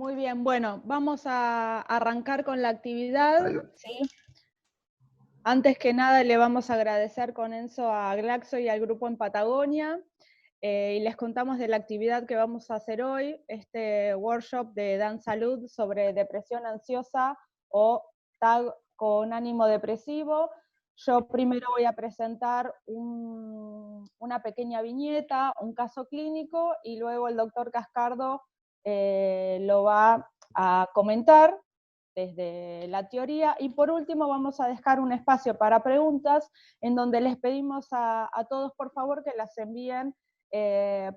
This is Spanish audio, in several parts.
Muy bien, bueno, vamos a arrancar con la actividad, Ahí va. ¿sí? Antes que nada le vamos a agradecer con Enzo a Glaxo y al grupo en Patagonia, y les contamos de la actividad que vamos a hacer hoy, este workshop de Dan Salud sobre depresión ansiosa o TAG con ánimo depresivo. Yo primero voy a presentar una pequeña viñeta, un caso clínico, y luego el doctor Cascardo lo va a comentar desde la teoría, y por último vamos a dejar un espacio para preguntas en donde les pedimos a todos por favor que las envíen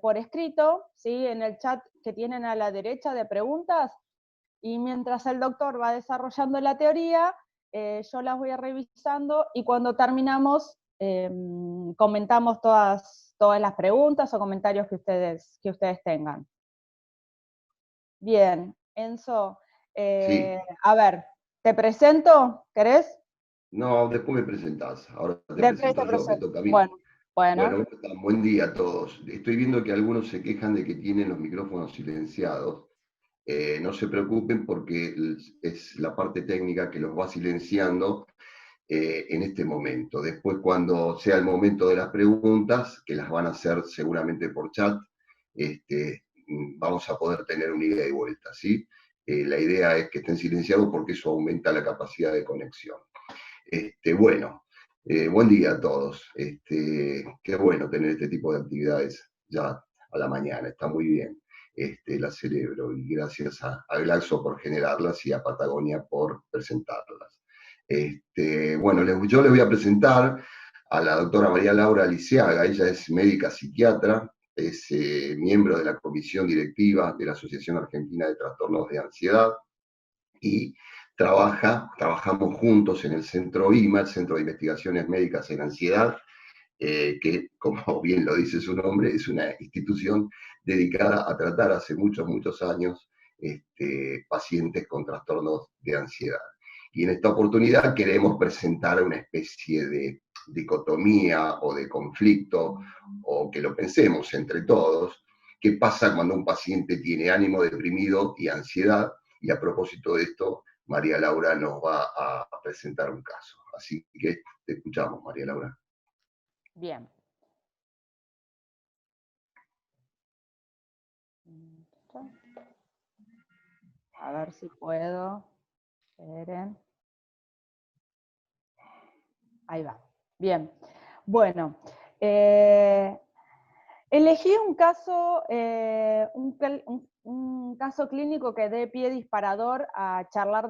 por escrito, ¿sí? En el chat que tienen a la derecha de preguntas, y mientras el doctor va desarrollando la teoría, yo las voy revisando, y cuando terminamos comentamos todas las preguntas o comentarios que ustedes tengan. Bien, Enzo, Sí. a ver, ¿te presento? ¿Querés? No, después me presentás. Ahora te Después te presento yo, me presento. toca a mí. Bueno, bueno. Bueno, ¿cómo están? Buen día a todos. Estoy viendo que algunos se quejan de que tienen los micrófonos silenciados. No se preocupen porque es la parte técnica que los va silenciando en este momento. Después, cuando sea el momento de las preguntas, que las van a hacer seguramente por chat, vamos a poder tener una ida y vuelta, ¿sí? La idea es que estén silenciados porque eso aumenta la capacidad de conexión. Bueno, buen día a todos. Qué bueno tener este tipo de actividades ya a la mañana, está muy bien. La celebro y gracias a Glaxo por generarlas y a Patagonia por presentarlas. Bueno, yo les voy a presentar a la doctora María Laura Liceaga. Ella es médica psiquiatra, es miembro de la comisión directiva de la Asociación Argentina de Trastornos de Ansiedad y trabajamos juntos en el Centro IMA, el Centro de Investigaciones Médicas en Ansiedad, que, como bien lo dice su nombre, es una institución dedicada a tratar hace muchos, muchos años pacientes con trastornos de ansiedad. Y en esta oportunidad queremos presentar una especie de dicotomía o de conflicto, o que lo pensemos entre todos, qué pasa cuando un paciente tiene ánimo deprimido y ansiedad. Y a propósito de esto, María Laura nos va a presentar un caso. Así que te escuchamos, María Laura. Bien. A ver si puedo. Esperen. Ahí va. Bien. Bueno, elegí un caso, un caso clínico que dé pie disparador a charlar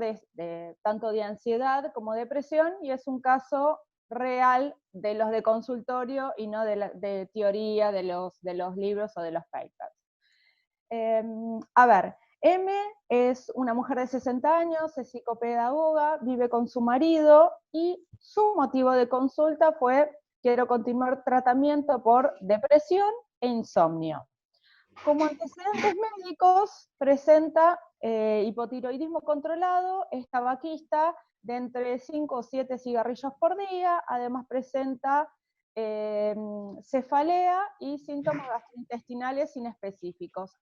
tanto de ansiedad como depresión, y es un caso real de los de consultorio y no de teoría de los libros o de los papers. A ver, M es una mujer de 60 años, es psicopedagoga, vive con su marido, y su motivo de consulta fue: quiero continuar tratamiento por depresión e insomnio. Como antecedentes médicos presenta hipotiroidismo controlado, es tabaquista de entre 5 o 7 cigarrillos por día, además presenta cefalea y síntomas gastrointestinales inespecíficos.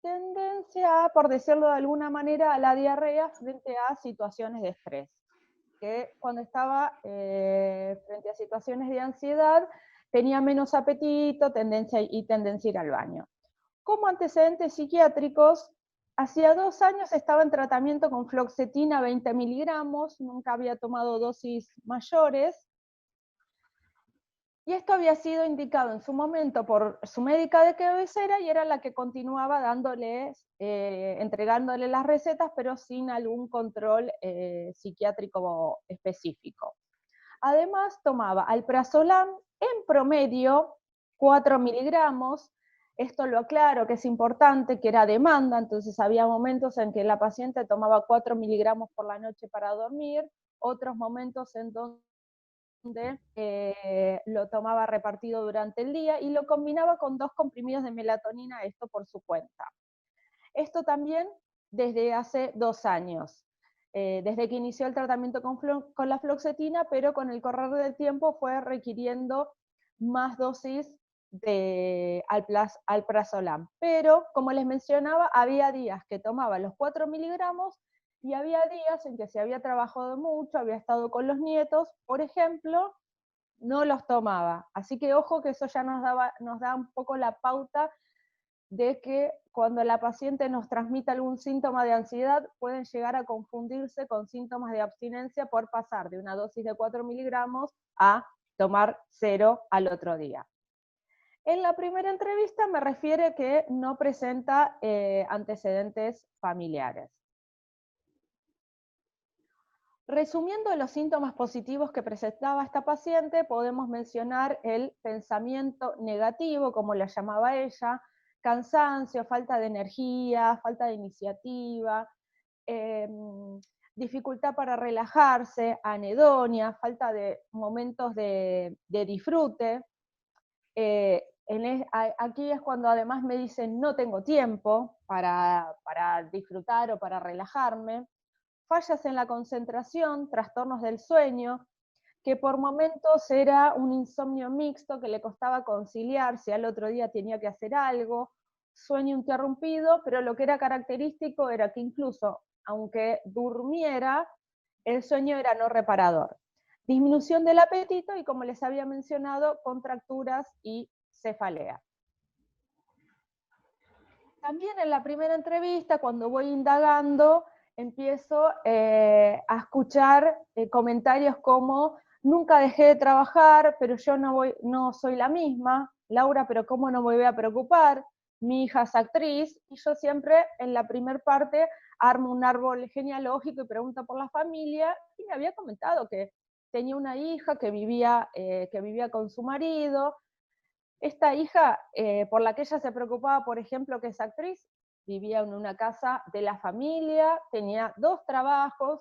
Tendencia, por decirlo de alguna manera, a la diarrea frente a situaciones de estrés, que cuando estaba frente a situaciones de ansiedad tenía menos apetito tendencia a ir al baño. Como antecedentes psiquiátricos, hacía 2 años estaba en tratamiento con fluoxetina 20 miligramos, nunca había tomado dosis mayores, y esto había sido indicado en su momento por su médica de cabecera, y era la que continuaba entregándole las recetas, pero sin algún control psiquiátrico específico. Además, tomaba alprazolam en promedio 4 miligramos. Esto lo aclaro, que es importante, que era demanda, entonces había momentos en que la paciente tomaba 4 miligramos por la noche para dormir, otros momentos en donde lo tomaba repartido durante el día, y lo combinaba con 2 comprimidos de melatonina, esto por su cuenta. Esto también desde hace 2 años, desde que inició el tratamiento con la fluoxetina, pero con el correr del tiempo fue requiriendo más dosis de alprazolam. Pero, como les mencionaba, había días que tomaba los 4 miligramos y había días en que si había trabajado mucho, había estado con los nietos, por ejemplo, no los tomaba. Así que ojo que eso ya nos da un poco la pauta de que cuando la paciente nos transmite algún síntoma de ansiedad, pueden llegar a confundirse con síntomas de abstinencia por pasar de una dosis de 4 miligramos a tomar 0 al otro día. En la primera entrevista me refiere que no presenta antecedentes familiares. Resumiendo los síntomas positivos que presentaba esta paciente, podemos mencionar el pensamiento negativo, como la llamaba ella, cansancio, falta de energía, falta de iniciativa, dificultad para relajarse, anedonia, falta de momentos de disfrute. Aquí es cuando además me dicen no tengo tiempo para disfrutar o para relajarme. Fallas en la concentración, trastornos del sueño, que por momentos era un insomnio mixto que le costaba conciliar si al otro día tenía que hacer algo, sueño interrumpido, pero lo que era característico era que incluso aunque durmiera, el sueño era no reparador. Disminución del apetito y, como les había mencionado, contracturas y cefalea. También en la primera entrevista, cuando voy indagando, empiezo a escuchar comentarios como nunca dejé de trabajar, pero yo no soy la misma, Laura, pero ¿cómo no me voy a preocupar? Mi hija es actriz, y yo siempre en la primera parte armo un árbol genealógico y pregunto por la familia, y me había comentado que tenía una hija que vivía con su marido. Esta hija, por la que ella se preocupaba, por ejemplo, que es actriz, vivía en una casa de la familia, tenía 2 trabajos,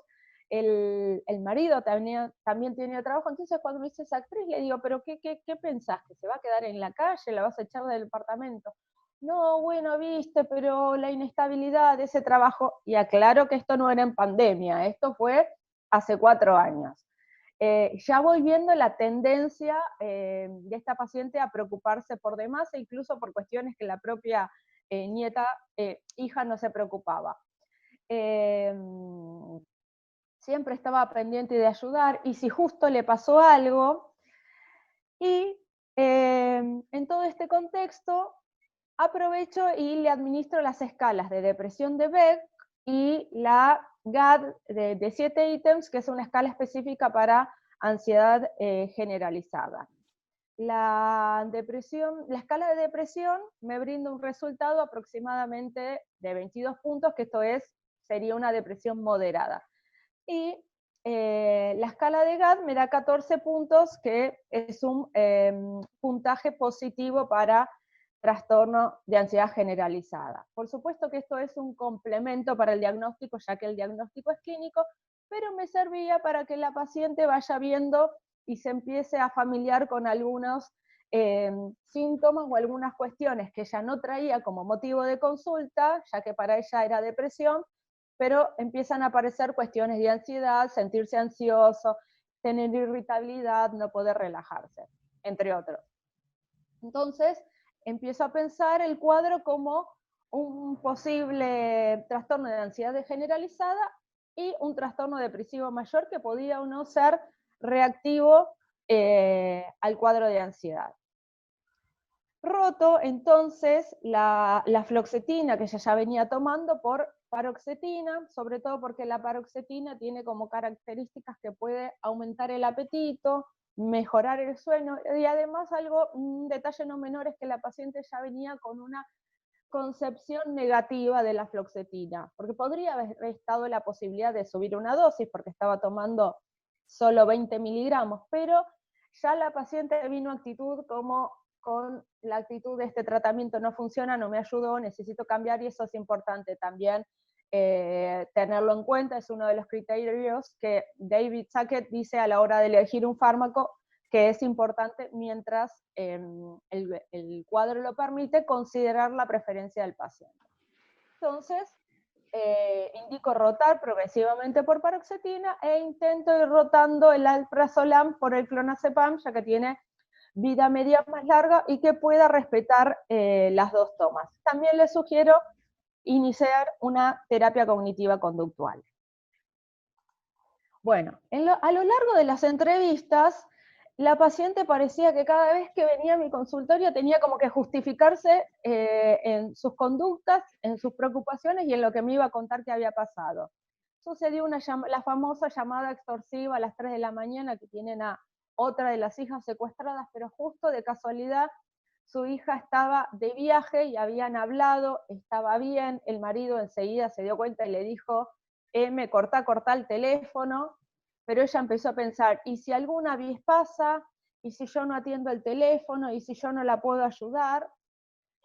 el marido también tenía trabajo. Entonces cuando me dice esa actriz, le digo, ¿pero qué pensás? ¿Que se va a quedar en la calle? ¿La vas a echar del departamento? No, bueno, viste, pero la inestabilidad de ese trabajo, y aclaro que esto no era en pandemia, esto fue hace 4 años. Ya voy viendo la tendencia de esta paciente a preocuparse por demás, e incluso por cuestiones que la propia hija no se preocupaba. Siempre estaba pendiente de ayudar, y si justo le pasó algo, y en todo este contexto aprovecho y le administro las escalas de depresión de Beck y la GAD de 7 ítems, que es una escala específica para ansiedad generalizada. La escala de depresión me brinda un resultado aproximadamente de 22 puntos, que sería una depresión moderada. Y la escala de GAD me da 14 puntos, que es un puntaje positivo para trastorno de ansiedad generalizada. Por supuesto que esto es un complemento para el diagnóstico, ya que el diagnóstico es clínico, pero me servía para que la paciente vaya viendo y se empiece a familiar con algunos síntomas o algunas cuestiones que ella no traía como motivo de consulta, ya que para ella era depresión, pero empiezan a aparecer cuestiones de ansiedad, sentirse ansioso, tener irritabilidad, no poder relajarse, entre otros. Entonces, empiezo a pensar el cuadro como un posible trastorno de ansiedad generalizada y un trastorno depresivo mayor que podía o no ser reactivo al cuadro de ansiedad. Roto entonces la fluoxetina que ella ya venía tomando por paroxetina, sobre todo porque la paroxetina tiene como características que puede aumentar el apetito, mejorar el sueño, y además un detalle no menor es que la paciente ya venía con una concepción negativa de la fluoxetina, porque podría haber estado la posibilidad de subir una dosis porque estaba tomando solo 20 miligramos, pero ya la paciente vino actitud como con la actitud de este tratamiento no funciona, no me ayudó, necesito cambiar, y eso es importante también tenerlo en cuenta. Es uno de los criterios que David Sackett dice a la hora de elegir un fármaco, que es importante, mientras el cuadro lo permite, considerar la preferencia del paciente. Entonces, indico rotar progresivamente por paroxetina e intento ir rotando el alprazolam por el clonazepam, ya que tiene vida media más larga y que pueda respetar las dos tomas. También les sugiero iniciar una terapia cognitiva conductual. Bueno, a lo largo de las entrevistas, la paciente parecía que cada vez que venía a mi consultorio tenía como que justificarse en sus conductas, en sus preocupaciones y en lo que me iba a contar que había pasado. Sucedió la famosa llamada extorsiva a las 3 de la mañana que tienen a otra de las hijas secuestradas, pero justo de casualidad su hija estaba de viaje y habían hablado, estaba bien, el marido enseguida se dio cuenta y le dijo, cortá el teléfono, pero ella empezó a pensar, ¿y si alguna vez pasa? ¿Y si yo no atiendo el teléfono? ¿Y si yo no la puedo ayudar?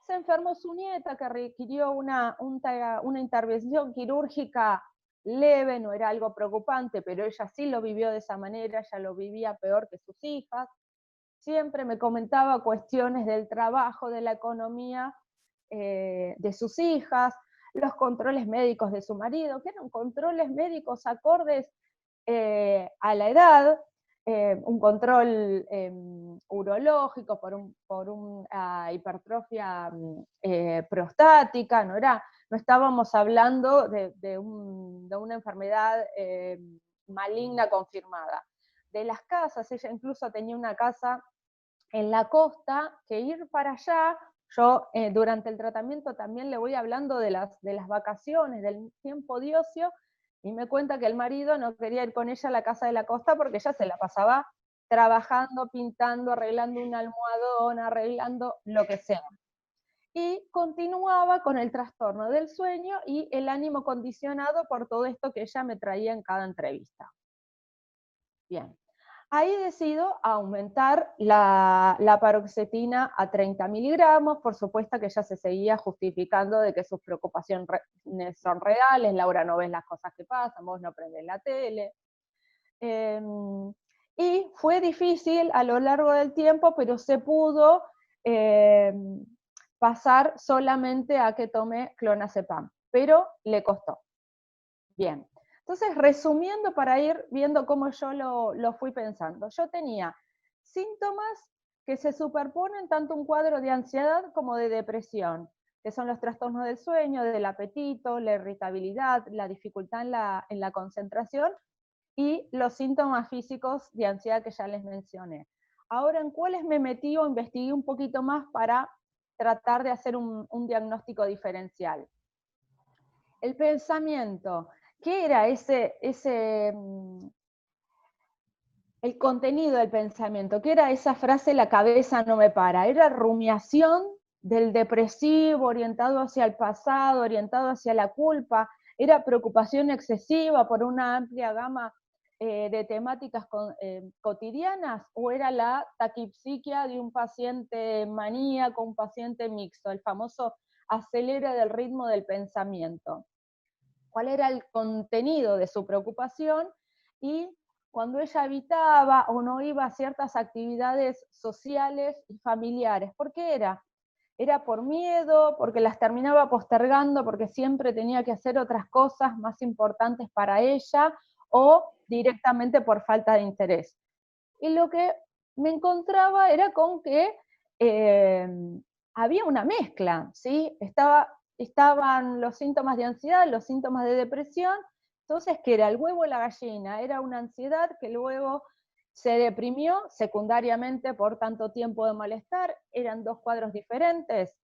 Se enfermó su nieta que requirió una intervención quirúrgica leve, no era algo preocupante, pero ella sí lo vivió de esa manera, ella lo vivía peor que sus hijas. Siempre me comentaba cuestiones del trabajo, de la economía de sus hijas, los controles médicos de su marido, que eran controles médicos acordes a la edad, un control urológico por una hipertrofia prostática, no estábamos hablando de una enfermedad maligna confirmada. De las casas, ella incluso tenía una casa en la costa, que ir para allá, yo durante el tratamiento también le voy hablando de las vacaciones, del tiempo de ocio, y me cuenta que el marido no quería ir con ella a la casa de la costa porque ella se la pasaba trabajando, pintando, arreglando un almohadón, arreglando lo que sea. Y continuaba con el trastorno del sueño y el ánimo condicionado por todo esto que ella me traía en cada entrevista. Bien. Ahí decido aumentar la paroxetina a 30 miligramos, por supuesto que ella se seguía justificando de que sus preocupaciones son reales, Laura, no ves las cosas que pasan, vos no prendés la tele. Y fue difícil a lo largo del tiempo, pero se pudo pasar solamente a que tome clonazepam, pero le costó. Bien. Entonces, resumiendo para ir viendo cómo yo lo fui pensando, yo tenía síntomas que se superponen tanto un cuadro de ansiedad como de depresión, que son los trastornos del sueño, del apetito, la irritabilidad, la dificultad en la concentración y los síntomas físicos de ansiedad que ya les mencioné. Ahora, ¿en cuáles me metí o investigué un poquito más para tratar de hacer un diagnóstico diferencial? El pensamiento. ¿Qué era el contenido del pensamiento? ¿Qué era esa frase, la cabeza no me para? Era rumiación del depresivo, orientado hacia el pasado, orientado hacia la culpa, era preocupación excesiva por una amplia gama de temáticas cotidianas, o era la taquipsiquia de un paciente maníaco, un paciente mixto, el famoso acelera del ritmo del pensamiento. Cuál era el contenido de su preocupación y cuando ella evitaba o no iba a ciertas actividades sociales y familiares. ¿Por qué era? Era por miedo, porque las terminaba postergando, porque siempre tenía que hacer otras cosas más importantes para ella, o directamente por falta de interés. Y lo que me encontraba era con que había una mezcla, ¿sí? Estaban los síntomas de ansiedad, los síntomas de depresión, entonces, ¿qué era? El huevo y la gallina, era una ansiedad que luego se deprimió secundariamente por tanto tiempo de malestar, eran dos cuadros diferentes.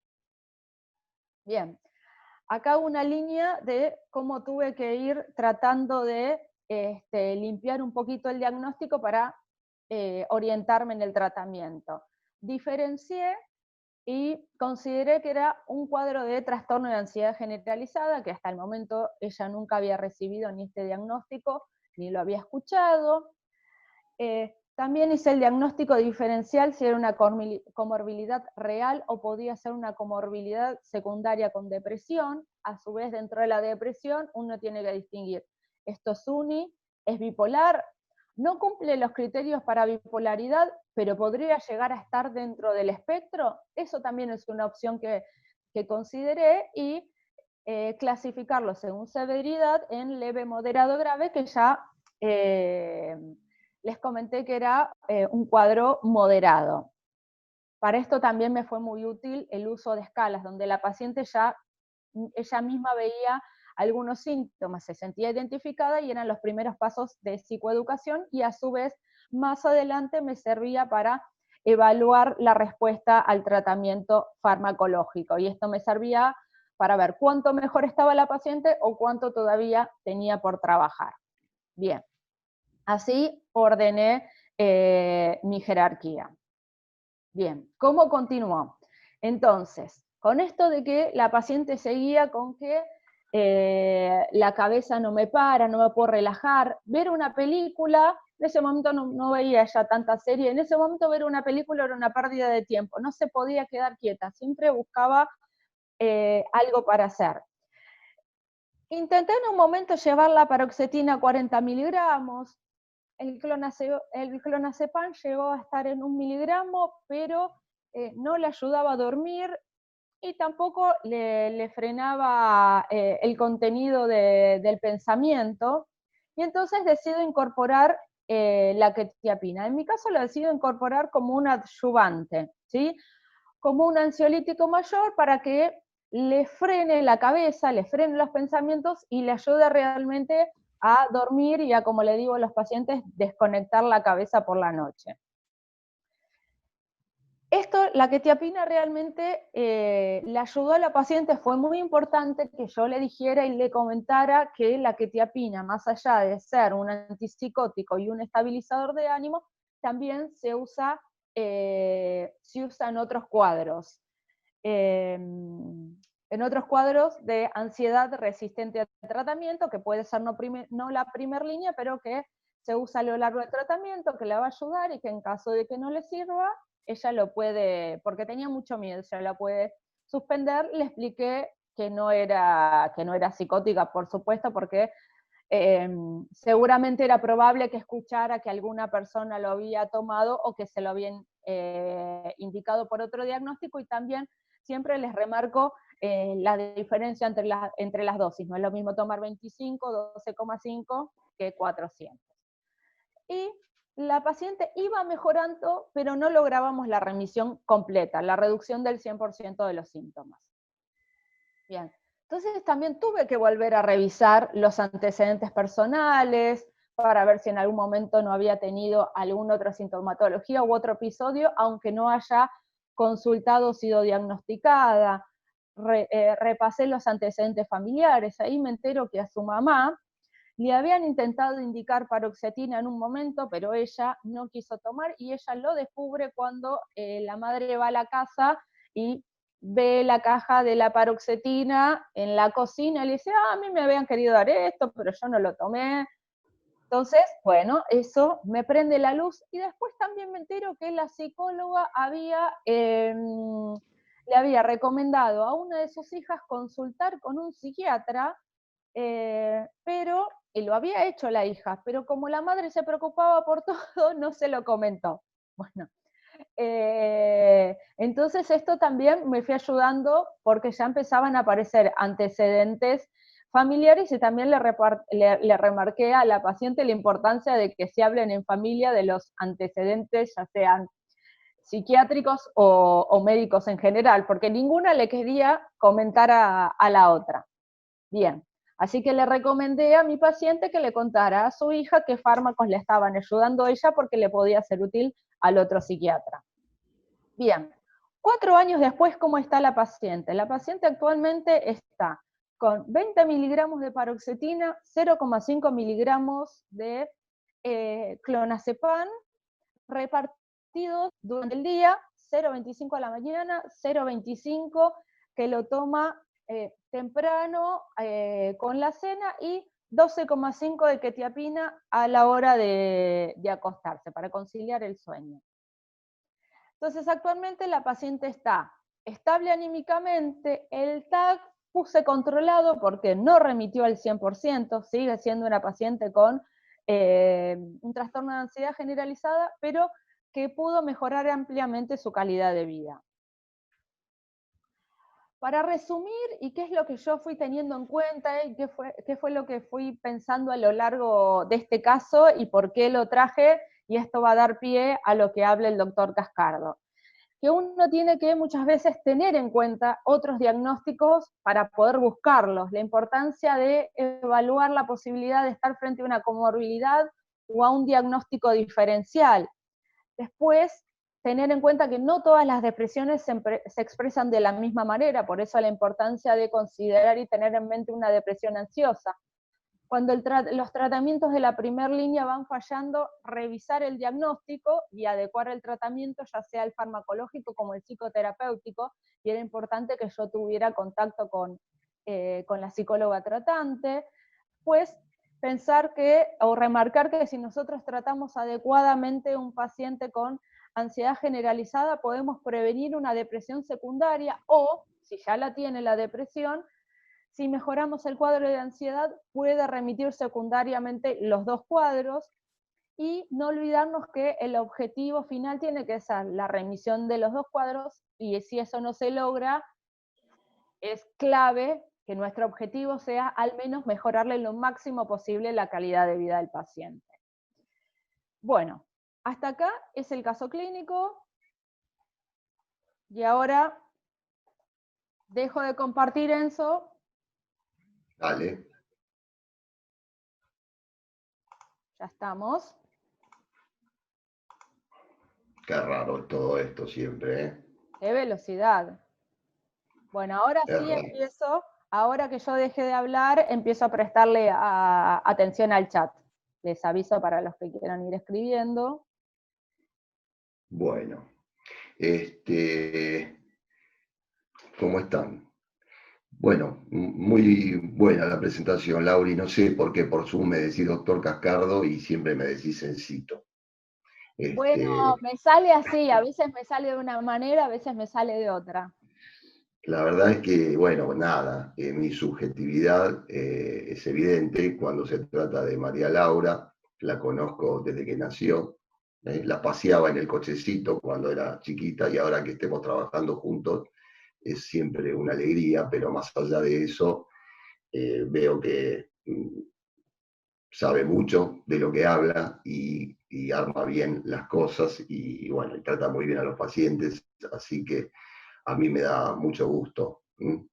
Bien, acá una línea de cómo tuve que ir tratando de limpiar un poquito el diagnóstico para orientarme en el tratamiento. Diferencié y consideré que era un cuadro de trastorno de ansiedad generalizada, que hasta el momento ella nunca había recibido ni este diagnóstico, ni lo había escuchado. También hice el diagnóstico diferencial si era una comorbilidad real o podía ser una comorbilidad secundaria con depresión. A su vez, dentro de la depresión, uno tiene que distinguir, esto es uni, es bipolar, no cumple los criterios para bipolaridad, pero podría llegar a estar dentro del espectro. Eso también es una opción que consideré, y clasificarlo según severidad en leve, moderado, grave, que ya les comenté que era un cuadro moderado. Para esto también me fue muy útil el uso de escalas, donde la paciente ella misma veía algunos síntomas, se sentía identificada y eran los primeros pasos de psicoeducación, y a su vez más adelante me servía para evaluar la respuesta al tratamiento farmacológico, y esto me servía para ver cuánto mejor estaba la paciente o cuánto todavía tenía por trabajar. Bien, así ordené mi jerarquía. Bien, ¿cómo continuó? Entonces, con esto de que la paciente seguía con que la cabeza no me para, no me puedo relajar, ver una película, en ese momento no veía ya tanta serie, en ese momento ver una película era una pérdida de tiempo, no se podía quedar quieta, siempre buscaba algo para hacer. Intenté en un momento llevar la paroxetina a 40 miligramos, el clonazepam llegó a estar en 1 miligramo, pero no le ayudaba a dormir y tampoco le frenaba el contenido del pensamiento, y entonces decido incorporar la quetiapina. En mi caso lo decido incorporar como un adyuvante, ¿sí? Como un ansiolítico mayor para que le frene la cabeza, le frene los pensamientos y le ayude realmente a dormir y a, como le digo a los pacientes, desconectar la cabeza por la noche. Esto, la quetiapina realmente le ayudó a la paciente, fue muy importante que yo le dijera y le comentara que la quetiapina, más allá de ser un antipsicótico y un estabilizador de ánimo, también se usa en otros cuadros. En otros cuadros de ansiedad resistente al tratamiento, que puede ser no la primera línea, pero que se usa a lo largo del tratamiento, que le va a ayudar y que en caso de que no le sirva, ella lo puede, porque tenía mucho miedo, ella la puede suspender. Le expliqué que no era psicótica, por supuesto, porque seguramente era probable que escuchara que alguna persona lo había tomado o que se lo habían indicado por otro diagnóstico, y también siempre les remarco la diferencia entre las dosis. No es lo mismo tomar 25, 12,5 que 400. Y la paciente iba mejorando, pero no lográbamos la remisión completa, la reducción del 100% de los síntomas. Bien, entonces también tuve que volver a revisar los antecedentes personales para ver si en algún momento no había tenido alguna otra sintomatología u otro episodio, aunque no haya consultado o sido diagnosticada. Repasé los antecedentes familiares, ahí me entero que a su mamá le habían intentado indicar paroxetina en un momento, pero ella no quiso tomar, y ella lo descubre cuando la madre va a la casa y ve la caja de la paroxetina en la cocina y le dice, a mí me habían querido dar esto, pero yo no lo tomé. Entonces, bueno, eso me prende la luz, y después también me entero que la psicóloga le había recomendado a una de sus hijas consultar con un psiquiatra, pero y lo había hecho la hija, pero como la madre se preocupaba por todo, no se lo comentó. Bueno, entonces esto también me fue ayudando, porque ya empezaban a aparecer antecedentes familiares, y también le remarqué a la paciente la importancia de que se hablen en familia de los antecedentes, ya sean psiquiátricos o médicos en general, porque ninguna le quería comentar a la otra. Bien, así que le recomendé a mi paciente que le contara a su hija qué fármacos le estaban ayudando a ella, porque le podía ser útil al otro psiquiatra. Bien, 4 años después, ¿cómo está la paciente? La paciente actualmente está con 20 miligramos de paroxetina, 0,5 miligramos de clonazepam, repartidos durante el día, 0,25 a la mañana, 0,25 que lo toma temprano con la cena, y 12,5 de quetiapina a la hora de acostarse, para conciliar el sueño. Entonces, actualmente la paciente está estable anímicamente, el TAC puse controlado porque no remitió al 100%, sigue siendo una paciente con un trastorno de ansiedad generalizada, pero que pudo mejorar ampliamente su calidad de vida. Para resumir, y qué es lo que yo fui teniendo en cuenta, y qué fue lo que fui pensando a lo largo de este caso y por qué lo traje, y esto va a dar pie a lo que hable el doctor Cascardo. que uno tiene que muchas veces tener en cuenta otros diagnósticos para poder buscarlos, la importancia de evaluar la posibilidad de estar frente a una comorbilidad o a un diagnóstico diferencial. Después, tener en cuenta que no todas las depresiones se expresan de la misma manera, por eso la importancia de considerar y tener en mente una depresión ansiosa. Cuando los tratamientos de la primera línea van fallando, revisar el diagnóstico y adecuar el tratamiento, ya sea el farmacológico como el psicoterapéutico, y era importante que yo tuviera contacto con la psicóloga tratante. Pues pensar o remarcar que si nosotros tratamos adecuadamente un paciente con ansiedad generalizada, podemos prevenir una depresión secundaria, o si ya la tiene la depresión, si mejoramos el cuadro de ansiedad, puede remitir secundariamente los dos cuadros, y no olvidarnos que el objetivo final tiene que ser la remisión de los dos cuadros, y si eso no se logra, es clave que nuestro objetivo sea al menos mejorarle lo máximo posible la calidad de vida del paciente. Bueno, hasta acá es el caso clínico, y ahora dejo de compartir, Enzo. Dale. Ya estamos. Qué raro todo esto siempre, ¿eh? Qué velocidad. Bueno, ahora Es sí raro. empiezo, ahora que yo dejé de hablar, empiezo a prestarle atención al chat. Les aviso para los que quieran ir escribiendo. Bueno, ¿cómo están? Bueno, muy buena la presentación, Lauri. No sé por qué por Zoom me decís doctor Cascardo y siempre me decís Encito. Bueno, Este, me sale así, a veces me sale de una manera, a veces me sale de otra. la verdad es que, bueno, nada, mi subjetividad es evidente cuando se trata de María Laura. La conozco desde que nació, la paseaba en el cochecito cuando era chiquita, y ahora que estemos trabajando juntos es siempre una alegría, pero más allá de eso, veo que sabe mucho de lo que habla y arma bien las cosas y bueno, y trata muy bien a los pacientes, así que a mí me da mucho gusto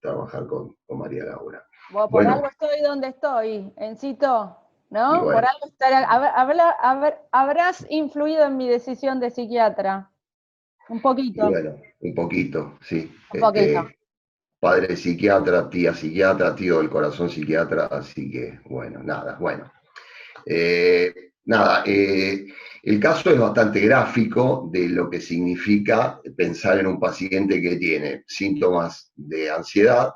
trabajar con María Laura. Bueno, por Bueno, algo estoy donde estoy, Encito, y ¿no? Por bueno, algo habrás influido en mi decisión de psiquiatra. Un y poquito, bueno, un poquito, sí. un poquito. Padre psiquiatra, tía psiquiatra, tío del corazón psiquiatra, así que bueno, nada, bueno. Nada, el caso es bastante gráfico de lo que significa pensar en un paciente que tiene síntomas de ansiedad,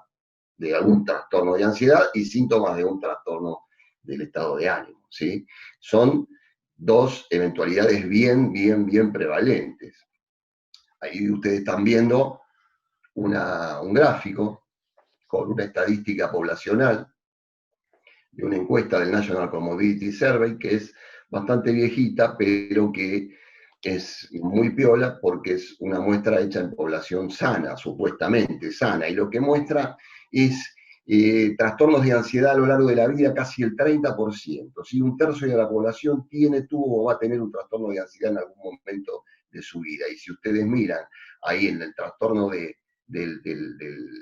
de algún trastorno de ansiedad y síntomas de un trastorno del estado de ánimo, ¿sí? Son dos eventualidades bien prevalentes. Ahí ustedes están viendo un gráfico con una estadística poblacional de una encuesta del National Comorbidity Survey, que es bastante viejita, pero que es muy piola porque es una muestra hecha en población sana, supuestamente sana, y lo que muestra es trastornos de ansiedad a lo largo de la vida, casi el 30%. ¿Sí? Un tercio de la población tuvo o va a tener un trastorno de ansiedad en algún momento de su vida. Y si ustedes miran ahí en el trastorno del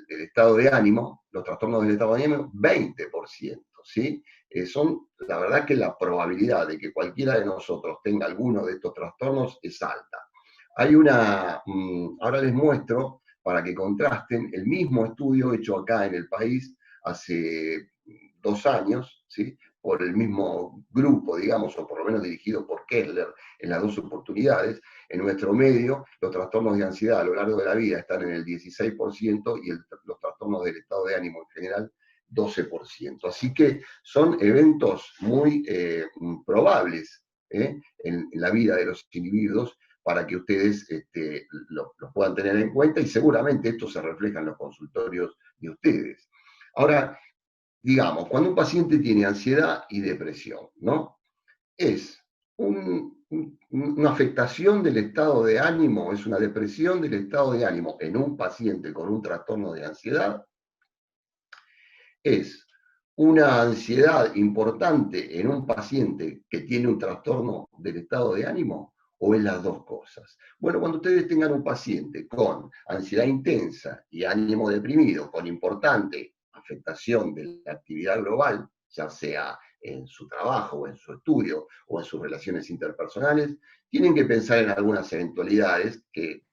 estado de ánimo, los trastornos del estado de ánimo, 20%. ¿Sí? Son, la verdad que la probabilidad de que cualquiera de nosotros tenga alguno de estos trastornos es alta. Hay ahora les muestro, para que contrasten, el mismo estudio hecho acá en el país hace 2 años, ¿sí? Por el mismo grupo, digamos, o por lo menos dirigido por Kessler en las dos oportunidades. En nuestro medio, los trastornos de ansiedad a lo largo de la vida están en el 16% y los trastornos del estado de ánimo en general 12%. Así que son eventos muy probables en la vida de los individuos para que ustedes los puedan tener en cuenta, y seguramente esto se refleja en los consultorios de ustedes. Ahora, digamos, cuando un paciente tiene ansiedad y depresión, ¿no? Es una afectación del estado de ánimo, es una depresión del estado de ánimo en un paciente con un trastorno de ansiedad, es una ansiedad importante en un paciente que tiene un trastorno del estado de ánimo, o es las dos cosas? Bueno, cuando ustedes tengan un paciente con ansiedad intensa y ánimo deprimido, con importante afectación de la actividad global, ya sea en su trabajo o en su estudio o en sus relaciones interpersonales, tienen que pensar en algunas eventualidades que,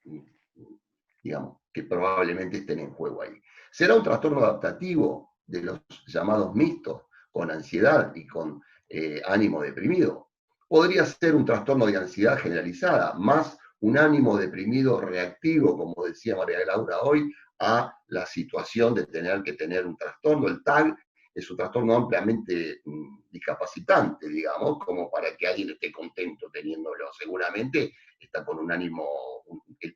digamos, que probablemente estén en juego ahí. ¿Será un trastorno adaptativo de los llamados mixtos, con ansiedad y con ánimo deprimido? Podría ser un trastorno de ansiedad generalizada, más un ánimo deprimido reactivo, como decía María Laura hoy, a la situación de tener que tener un trastorno. El TAG es un trastorno ampliamente discapacitante, digamos, como para que alguien esté contento teniéndolo. Seguramente está con un ánimo,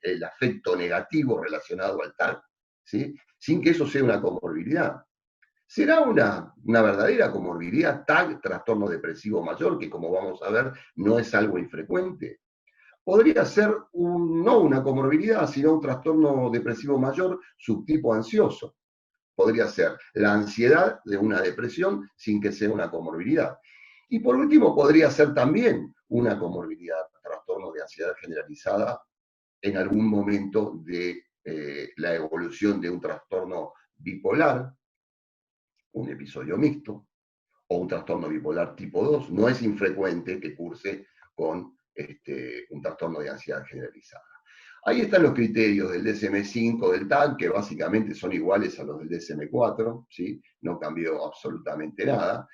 el afecto negativo relacionado al TAG, ¿sí? Sin que eso sea una comorbilidad. ¿Será una verdadera comorbilidad TAG, trastorno depresivo mayor, que como vamos a ver no es algo infrecuente? Podría ser no una comorbilidad, sino un trastorno depresivo mayor subtipo ansioso. Podría ser la ansiedad de una depresión sin que sea una comorbilidad. Y por último, podría ser también una comorbilidad, trastorno de ansiedad generalizada en algún momento de la evolución de un trastorno bipolar, un episodio mixto, o un trastorno bipolar tipo 2. No es infrecuente que curse con un trastorno de ansiedad generalizada. Ahí están los criterios del DSM-5, del TAG, que básicamente son iguales a los del DSM-4, ¿sí? No cambió absolutamente nada.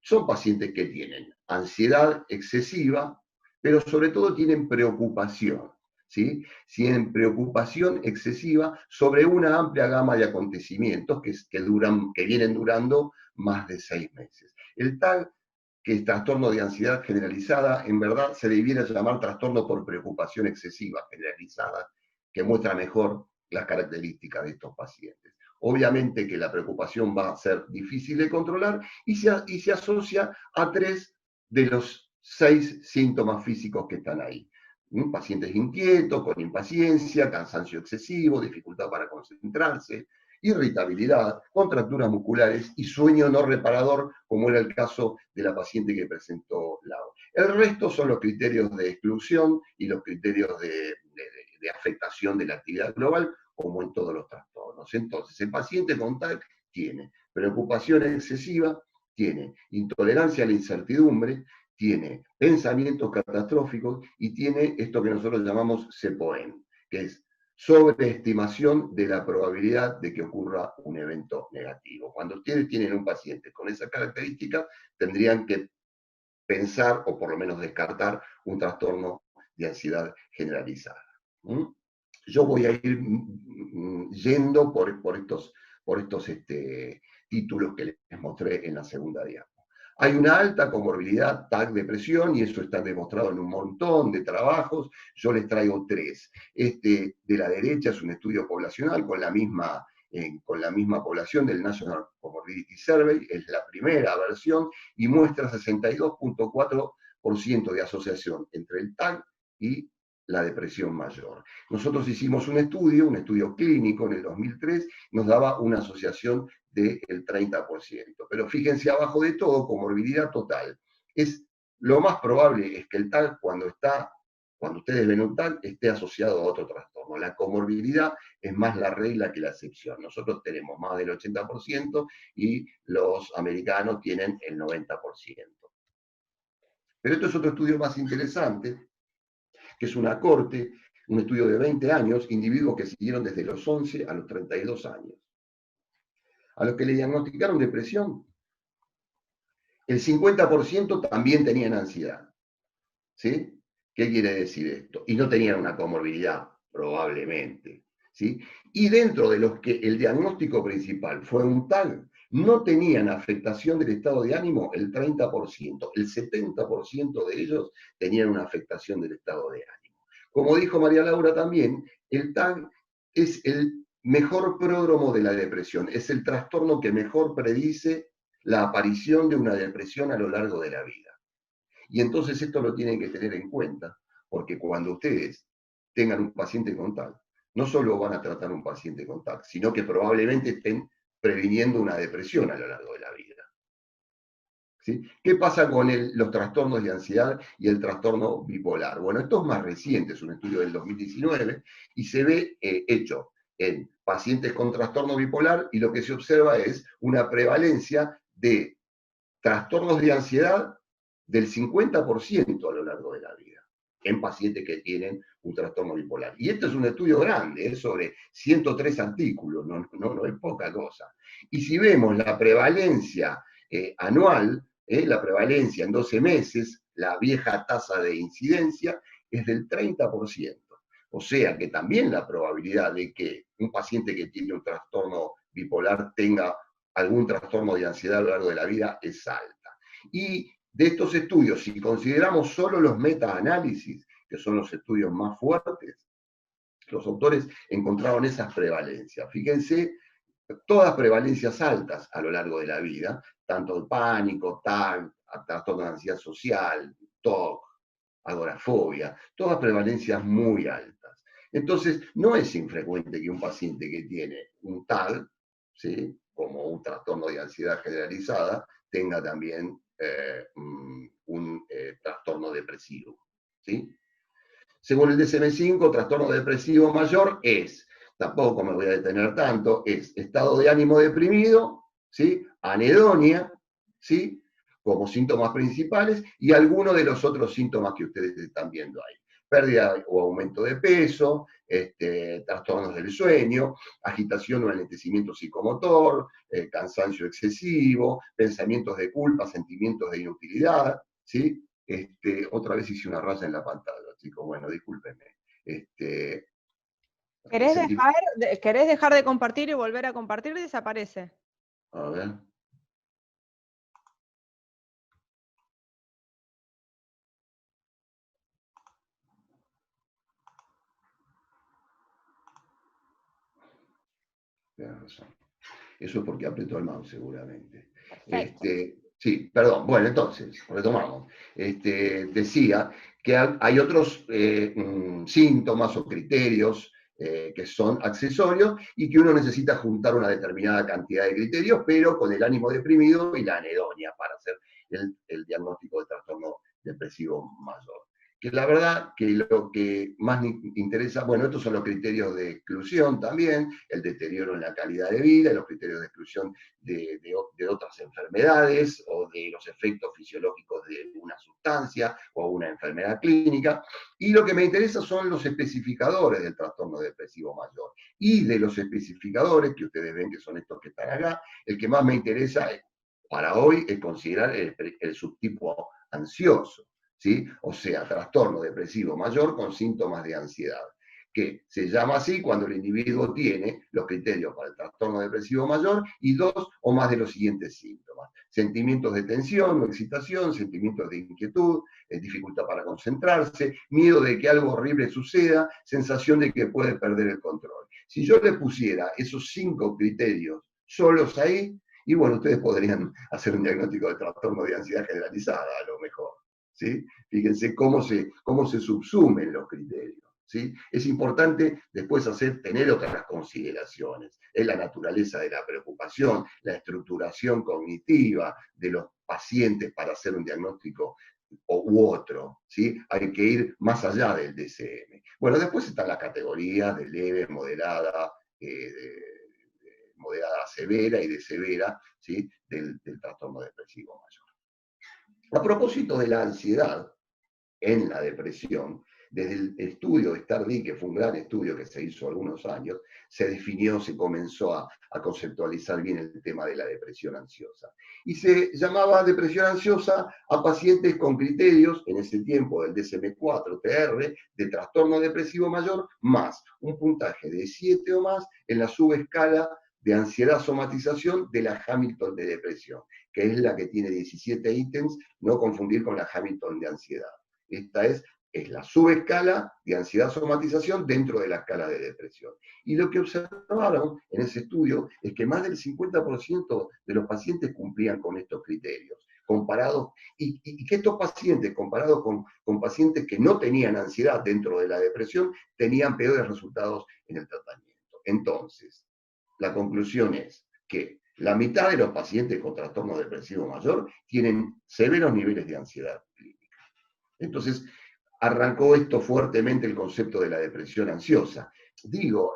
Son pacientes que tienen ansiedad excesiva, pero sobre todo tienen preocupación, ¿sí? Tienen preocupación excesiva sobre una amplia gama de acontecimientos que vienen durando más de 6 meses. El TAG, que es trastorno de ansiedad generalizada, en verdad se debiera llamar trastorno por preocupación excesiva generalizada, que muestra mejor las características de estos pacientes. Obviamente que la preocupación va a ser difícil de controlar y se asocia a 3 de los 6 síntomas físicos que están ahí. Pacientes inquietos, con impaciencia, cansancio excesivo, dificultad para concentrarse, irritabilidad, contracturas musculares y sueño no reparador, como era el caso de la paciente que presentó Lau. El resto son los criterios de exclusión y los criterios de afectación de la actividad global, como en todos los trastornos. Entonces, el paciente con TAG tiene preocupación excesiva, tiene intolerancia a la incertidumbre, tiene pensamientos catastróficos y tiene esto que nosotros llamamos CEPOEM, que es sobreestimación de la probabilidad de que ocurra un evento negativo. Cuando ustedes tienen un paciente con esa característica, tendrían que pensar o por lo menos descartar un trastorno de ansiedad generalizada. Yo voy a ir yendo por estos títulos que les mostré en la segunda diapositiva. Hay una alta comorbilidad TAG depresión y eso está demostrado en un montón de trabajos. Yo les traigo 3. Este de la derecha es un estudio poblacional con la misma población del National Comorbidity Survey, es la primera versión y muestra 62.4% de asociación entre el TAG y la depresión mayor. Nosotros hicimos un estudio clínico en el 2003, nos daba una asociación del 30%. Pero fíjense abajo de todo, comorbilidad total. Lo más probable es que el TAG, cuando ustedes ven un TAG, esté asociado a otro trastorno. La comorbilidad es más la regla que la excepción. Nosotros tenemos más del 80% y los americanos tienen el 90%. Pero esto es otro estudio más interesante, que es una corte, un estudio de 20 años, individuos que siguieron desde los 11 a los 32 años. A los que le diagnosticaron depresión, el 50% también tenían ansiedad. ¿Sí? ¿Qué quiere decir esto? Y no tenían una comorbilidad, probablemente. ¿Sí? Y dentro de los que el diagnóstico principal fue un TAG, no tenían afectación del estado de ánimo el 30%, el 70% de ellos tenían una afectación del estado de ánimo. Como dijo María Laura también, el TAG es el mejor pródromo de la depresión, es el trastorno que mejor predice la aparición de una depresión a lo largo de la vida. Y entonces esto lo tienen que tener en cuenta, porque cuando ustedes tengan un paciente con TAG, no solo van a tratar un paciente con TAG, sino que probablemente estén previniendo una depresión a lo largo de la vida. ¿sí? ¿Qué pasa con los trastornos de ansiedad y el trastorno bipolar? Bueno, esto es más reciente, es un estudio del 2019, y se ve hecho en pacientes con trastorno bipolar, y lo que se observa es una prevalencia de trastornos de ansiedad del 50% a lo largo de la vida, en pacientes que tienen un trastorno bipolar. Y este es un estudio grande, es sobre 103 artículos, no es poca cosa. Y si vemos la prevalencia anual, la prevalencia en 12 meses, la vieja tasa de incidencia es del 30%. O sea que también la probabilidad de que un paciente que tiene un trastorno bipolar tenga algún trastorno de ansiedad a lo largo de la vida es alta. Y de estos estudios, si consideramos solo los metaanálisis, que son los estudios más fuertes, los autores encontraron esas prevalencias. Fíjense, todas prevalencias altas a lo largo de la vida, tanto el pánico, TAG, trastorno de ansiedad social, TOC, agorafobia, todas prevalencias muy altas. Entonces, no es infrecuente que un paciente que tiene un TAG, ¿sí?, como un trastorno de ansiedad generalizada, tenga también un trastorno depresivo, ¿sí? Según el DSM-5, trastorno depresivo mayor es, tampoco me voy a detener tanto, es estado de ánimo deprimido, ¿sí?, anedonia, ¿sí?, como síntomas principales, y algunos de los otros síntomas que ustedes están viendo ahí. Pérdida o aumento de peso, trastornos del sueño, agitación o enlentecimiento psicomotor, cansancio excesivo, pensamientos de culpa, sentimientos de inutilidad, ¿sí? Otra vez hice una raya en la pantalla, chicos, bueno, discúlpenme. ¿Querés dejar de compartir y volver a compartir? Desaparece. A ver. Tienes razón. Eso es porque apretó el mouse, seguramente. Perfecto. Sí, perdón. Bueno, entonces, retomamos. Decía que hay otros síntomas o criterios que son accesorios y que uno necesita juntar una determinada cantidad de criterios, pero con el ánimo deprimido y la anedonia para hacer el diagnóstico de trastorno depresivo mayor. Que la verdad que lo que más interesa, bueno, estos son los criterios de exclusión también, el deterioro en la calidad de vida, los criterios de exclusión de otras enfermedades o de los efectos fisiológicos de una sustancia o una enfermedad clínica. Y lo que me interesa son los especificadores del trastorno depresivo mayor. Y de los especificadores, que ustedes ven que son estos que están acá, el que más me interesa para hoy es considerar el subtipo ansioso, ¿sí? O sea, trastorno depresivo mayor con síntomas de ansiedad, que se llama así cuando el individuo tiene los criterios para el trastorno depresivo mayor y dos o más de los siguientes síntomas: sentimientos de tensión o excitación, sentimientos de inquietud, dificultad para concentrarse, miedo de que algo horrible suceda, sensación de que puede perder el control. Si yo le pusiera esos 5 criterios solos ahí, y bueno, ustedes podrían hacer un diagnóstico de trastorno de ansiedad generalizada, a lo mejor, ¿sí? Fíjense cómo se subsumen los criterios, ¿sí? Es importante después tener otras consideraciones. Es la naturaleza de la preocupación, la estructuración cognitiva de los pacientes para hacer un diagnóstico u otro, ¿sí? Hay que ir más allá del DSM. Bueno, después están las categorías de leve, moderada, moderada severa y de severa, ¿sí?, del trastorno depresivo mayor. A propósito de la ansiedad en la depresión, desde el estudio de Stardy, que fue un gran estudio que se hizo algunos años, se comenzó a conceptualizar bien el tema de la depresión ansiosa. Y se llamaba depresión ansiosa a pacientes con criterios, en ese tiempo del DSM-4-TR, de trastorno depresivo mayor, más un puntaje de 7 o más en la subescala de ansiedad-somatización de la Hamilton de depresión, que es la que tiene 17 ítems, no confundir con la Hamilton de ansiedad. Esta es la subescala de ansiedad-somatización dentro de la escala de depresión. Y lo que observaron en ese estudio es que más del 50% de los pacientes cumplían con estos criterios, y que estos pacientes, comparados con pacientes que no tenían ansiedad dentro de la depresión, tenían peores resultados en el tratamiento. Entonces, la conclusión es que La mitad de los pacientes con trastorno depresivo mayor tienen severos niveles de ansiedad clínica. Entonces, arrancó esto fuertemente el concepto de la depresión ansiosa. Digo,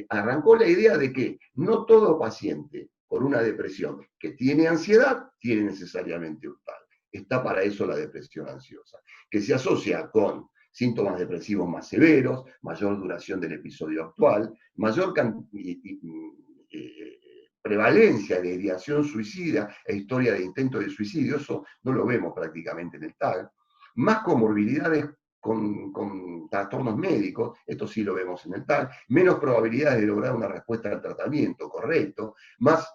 arrancó la idea de que no todo paciente con una depresión que tiene ansiedad tiene necesariamente un TAC. Está para eso la depresión ansiosa, que se asocia con síntomas depresivos más severos, mayor duración del episodio actual, mayor prevalencia de ideación suicida e historia de intento de suicidio, eso no lo vemos prácticamente en el TAC, más comorbilidades con trastornos médicos, esto sí lo vemos en el TAC, menos probabilidades de lograr una respuesta al tratamiento correcto, más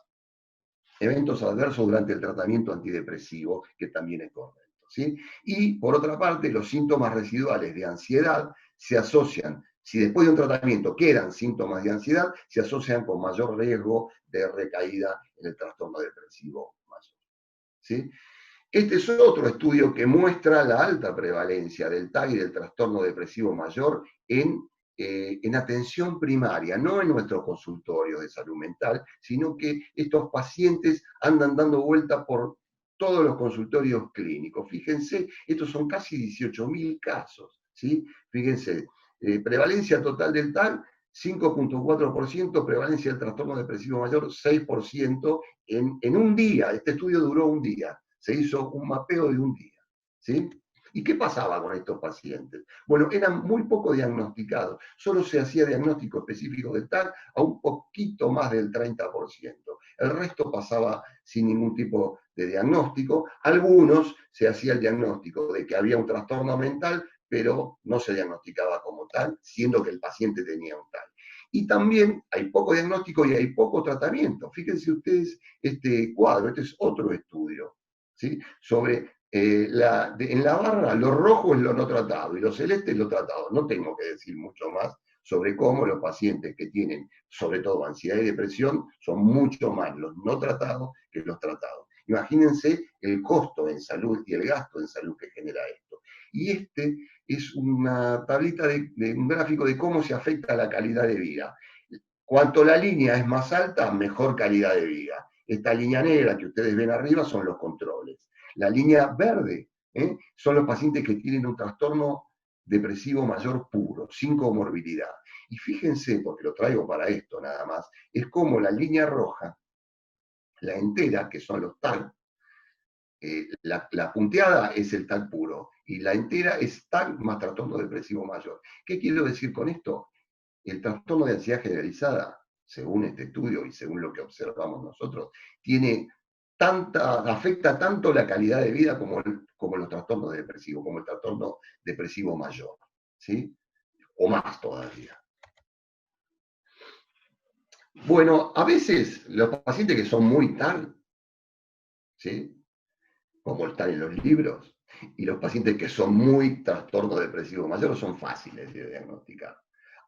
eventos adversos durante el tratamiento antidepresivo, que también es correcto, ¿sí? Y por otra parte, los síntomas residuales de ansiedad se asocian, si después de un tratamiento quedan síntomas de ansiedad, se asocian con mayor riesgo de recaída en el trastorno depresivo mayor, ¿sí? Este es otro estudio que muestra la alta prevalencia del TAC y del trastorno depresivo mayor en atención primaria, no en nuestros consultorios de salud mental, sino que estos pacientes andan dando vuelta por todos los consultorios clínicos. Fíjense, estos son casi 18.000 casos, ¿sí? Fíjense, prevalencia total del TAC, 5.4%, prevalencia del trastorno depresivo mayor, 6% en un día. Este estudio duró un día. Se hizo un mapeo de un día, ¿sí? ¿Y qué pasaba con estos pacientes? Bueno, eran muy poco diagnosticados. Solo se hacía diagnóstico específico del TAC a un poquito más del 30%. El resto pasaba sin ningún tipo de diagnóstico. Algunos se hacía el diagnóstico de que había un trastorno mental, pero no se diagnosticaba como tal, siendo que el paciente tenía un TAC. Y también hay poco diagnóstico y hay poco tratamiento. Fíjense ustedes este cuadro, este es otro estudio, ¿sí? Sobre en la barra lo rojo es lo no tratado y lo celeste es lo tratado. No tengo que decir mucho más sobre cómo los pacientes que tienen, sobre todo ansiedad y depresión, son mucho más los no tratados que los tratados. Imagínense el costo en salud y el gasto en salud que genera esto. Y este es una tablita de un gráfico de cómo se afecta la calidad de vida. Cuanto la línea es más alta, mejor calidad de vida. Esta línea negra que ustedes ven arriba son los controles. La línea verde son los pacientes que tienen un trastorno depresivo mayor puro, sin comorbilidad. Y fíjense, porque lo traigo para esto nada más, es como la línea roja, la entera, que son los TAC, la punteada es el TAC puro, y la entera es TAC más trastorno depresivo mayor. ¿Qué quiero decir con esto? El trastorno de ansiedad generalizada, según este estudio y según lo que observamos nosotros, afecta tanto la calidad de vida como los trastornos depresivos, como el trastorno depresivo mayor, ¿sí? O más todavía. Bueno, a veces los pacientes que son muy TAC, ¿sí? Como están en los libros, y los pacientes que son muy trastorno depresivo mayor son fáciles de diagnosticar.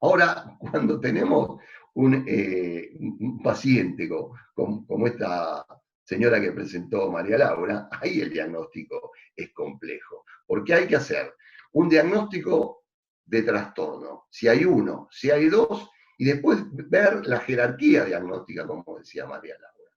Ahora, cuando tenemos un paciente como esta señora que presentó María Laura, ahí el diagnóstico es complejo, porque hay que hacer un diagnóstico de trastorno, si hay uno, si hay dos, y después ver la jerarquía diagnóstica, como decía María Laura.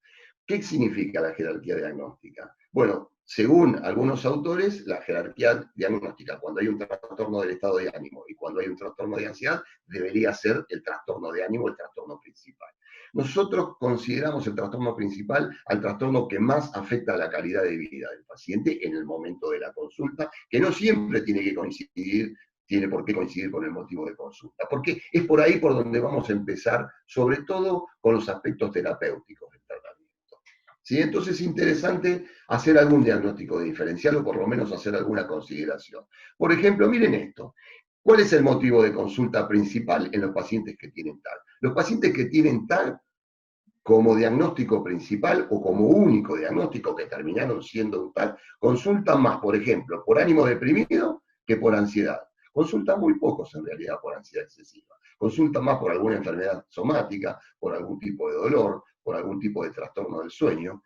¿Qué significa la jerarquía diagnóstica? Bueno, según algunos autores, la jerarquía diagnóstica, cuando hay un trastorno del estado de ánimo y cuando hay un trastorno de ansiedad, debería ser el trastorno de ánimo el trastorno principal. Nosotros consideramos el trastorno principal al trastorno que más afecta a la calidad de vida del paciente en el momento de la consulta, que no siempre tiene por qué coincidir con el motivo de consulta, porque es por ahí por donde vamos a empezar, sobre todo con los aspectos terapéuticos del tratamiento. ¿Sí? Entonces es interesante hacer algún diagnóstico diferencial o por lo menos hacer alguna consideración. Por ejemplo, miren esto. ¿Cuál es el motivo de consulta principal en los pacientes que tienen TAC? Los pacientes que tienen TAC como diagnóstico principal o como único diagnóstico que terminaron siendo un TAC, consultan más, por ejemplo, por ánimo deprimido que por ansiedad. Consultan muy pocos en realidad por ansiedad excesiva. Consultan más por alguna enfermedad somática, por algún tipo de dolor, por algún tipo de trastorno del sueño,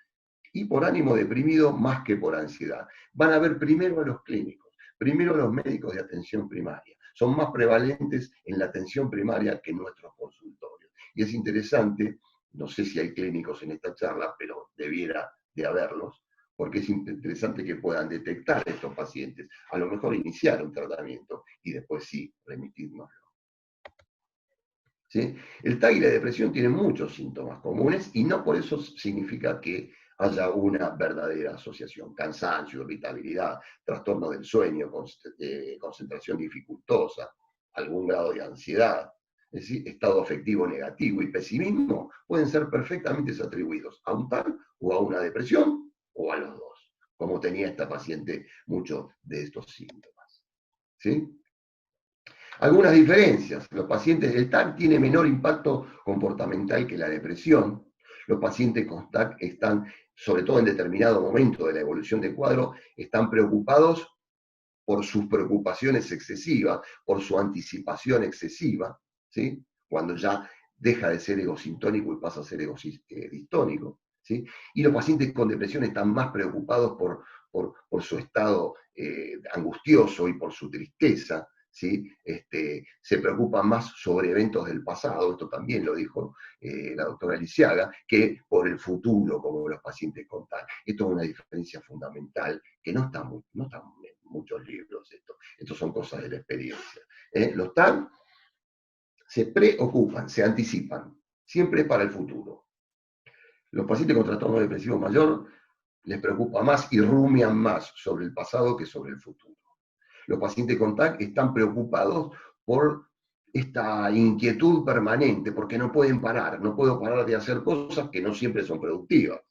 y por ánimo deprimido más que por ansiedad. Van a ver primero a los clínicos, primero a los médicos de atención primaria. Son más prevalentes en la atención primaria que en nuestros consultorios. Y es interesante no sé si hay clínicos en esta charla, pero debiera de haberlos, porque es interesante que puedan detectar a estos pacientes, a lo mejor iniciar un tratamiento y después sí remitirnos. ¿Sí? El TAC y la depresión tienen muchos síntomas comunes y no por eso significa que haya una verdadera asociación. Cansancio, irritabilidad, trastorno del sueño, concentración dificultosa, algún grado de ansiedad, es decir, estado afectivo negativo y pesimismo pueden ser perfectamente atribuidos a un TAC o a una depresión o a los dos, como tenía esta paciente muchos de estos síntomas. ¿Sí? Algunas diferencias. Los pacientes del TAC tienen menor impacto comportamental que la depresión. Los pacientes con TAC están, sobre todo en determinado momento de la evolución del cuadro, están preocupados por sus preocupaciones excesivas, por su anticipación excesiva, ¿sí? Cuando ya deja de ser egosintónico y pasa a ser distónico. ¿Sí? Y los pacientes con depresión están más preocupados por su estado angustioso y por su tristeza, ¿sí? Se preocupan más sobre eventos del pasado, esto también lo dijo la doctora Lisiaga, que por el futuro, como los pacientes con TAC. Esto es una diferencia fundamental que no está en muchos libros. Estos son cosas de la experiencia. Los TAC se preocupan, se anticipan, siempre para el futuro. Los pacientes con trastorno depresivo mayor les preocupa más y rumian más sobre el pasado que sobre el futuro. Los pacientes con TAC están preocupados por esta inquietud permanente, porque no pueden parar, no puedo parar de hacer cosas que no siempre son productivas.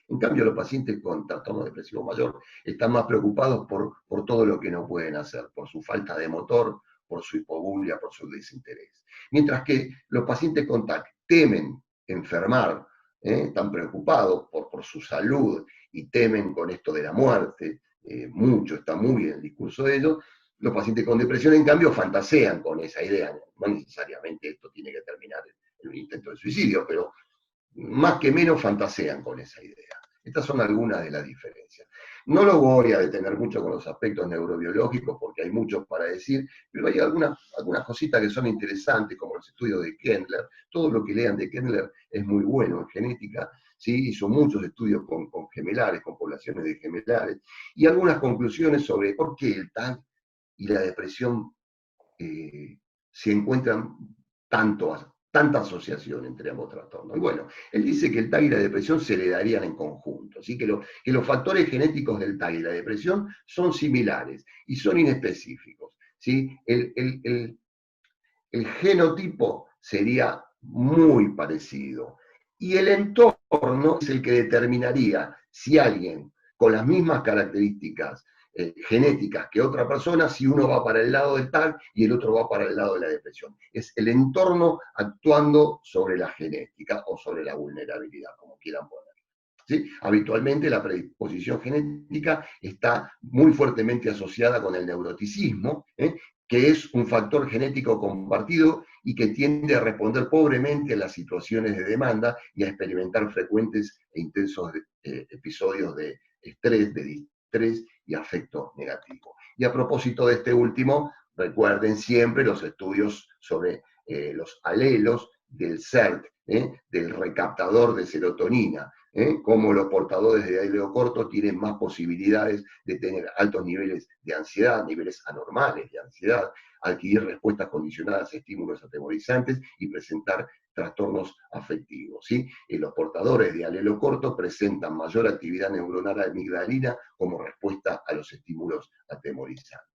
En cambio, los pacientes con trastorno depresivo mayor están más preocupados por todo lo que no pueden hacer, por su falta de motor, por su hipobulia, por su desinterés. Mientras que los pacientes con TAC temen enfermar, están preocupados por su salud y temen con esto de la muerte, mucho, está muy en el discurso de ellos. Los pacientes con depresión, en cambio, fantasean con esa idea. No necesariamente esto tiene que terminar en un intento de suicidio, pero más que menos fantasean con esa idea. Estas son algunas de las diferencias. No lo voy a detener mucho con los aspectos neurobiológicos porque hay muchos para decir, pero hay algunas cositas que son interesantes, como los estudios de Kendler. Todo lo que lean de Kendler es muy bueno en genética, ¿sí? Hizo muchos estudios con gemelares, con poblaciones de gemelares, y algunas conclusiones sobre por qué el TAC y la depresión se encuentran tanta asociación entre ambos trastornos. Y bueno, él dice que el TAC y la depresión se le darían en conjunto, ¿sí? que los factores genéticos del TAC y la depresión son similares y son inespecíficos. ¿Sí? El genotipo sería muy parecido y el entorno es el que determinaría si alguien con las mismas características genéticas que otra persona, si uno va para el lado del TAC y el otro va para el lado de la depresión. Es el entorno actuando sobre la genética o sobre la vulnerabilidad, como quieran poner. ¿Sí? Habitualmente la predisposición genética está muy fuertemente asociada con el neuroticismo, que es un factor genético compartido y que tiende a responder pobremente a las situaciones de demanda y a experimentar frecuentes e intensos episodios de estrés, de distrés y afecto negativo. Y a propósito de este último, recuerden siempre los estudios sobre los alelos del CERT, del recaptador de serotonina, cómo los portadores de alelo corto tienen más posibilidades de tener altos niveles de ansiedad, niveles anormales de ansiedad, adquirir respuestas condicionadas a estímulos atemorizantes y presentar trastornos afectivos. ¿Sí? Los portadores de alelo corto presentan mayor actividad neuronal amigdalina como respuesta a los estímulos atemorizantes.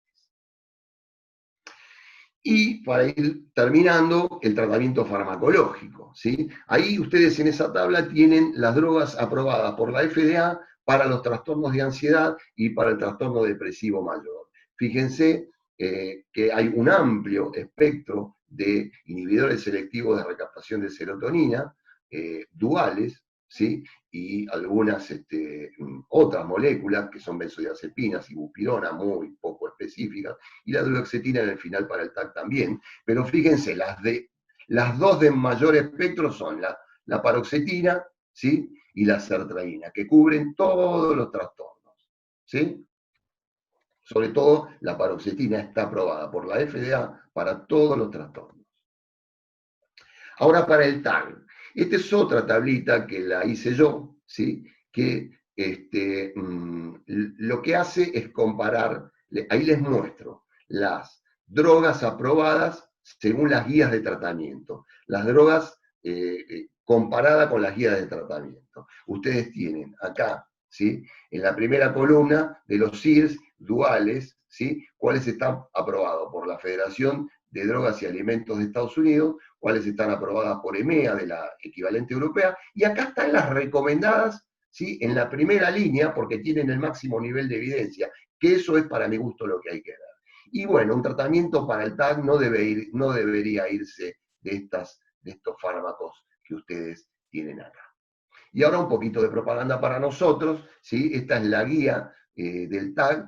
Y para ir terminando, el tratamiento farmacológico. ¿Sí? Ahí ustedes en esa tabla tienen las drogas aprobadas por la FDA para los trastornos de ansiedad y para el trastorno depresivo mayor. Fíjense que hay un amplio espectro de inhibidores selectivos de recaptación de serotonina, duales, ¿sí? Y algunas otras moléculas que son benzodiazepinas y bupirona muy poco específicas, y la duloxetina en el final para el TAC también. Pero fíjense, las dos de mayor espectro son la paroxetina, ¿sí? Y la sertraína, que cubren todos los trastornos, ¿sí? Sobre todo la paroxetina está aprobada por la FDA para todos los trastornos. Ahora para el TAC. Esta es otra tablita que la hice yo, ¿sí? Que lo que hace es comparar, ahí les muestro las drogas aprobadas según las guías de tratamiento, las drogas comparadas con las guías de tratamiento. Ustedes tienen acá, ¿sí? En la primera columna de los CIRS duales, ¿sí? Cuáles están aprobados por la Federación de Drogas y Alimentos de Estados Unidos, cuáles están aprobadas por EMEA, de la equivalente europea, y acá están las recomendadas, ¿sí? En la primera línea, porque tienen el máximo nivel de evidencia, que eso es para mi gusto lo que hay que ver. Y bueno, un tratamiento para el TAC no debería irse de estos fármacos que ustedes tienen acá. Y ahora un poquito de propaganda para nosotros, ¿sí? Esta es la guía del TAC,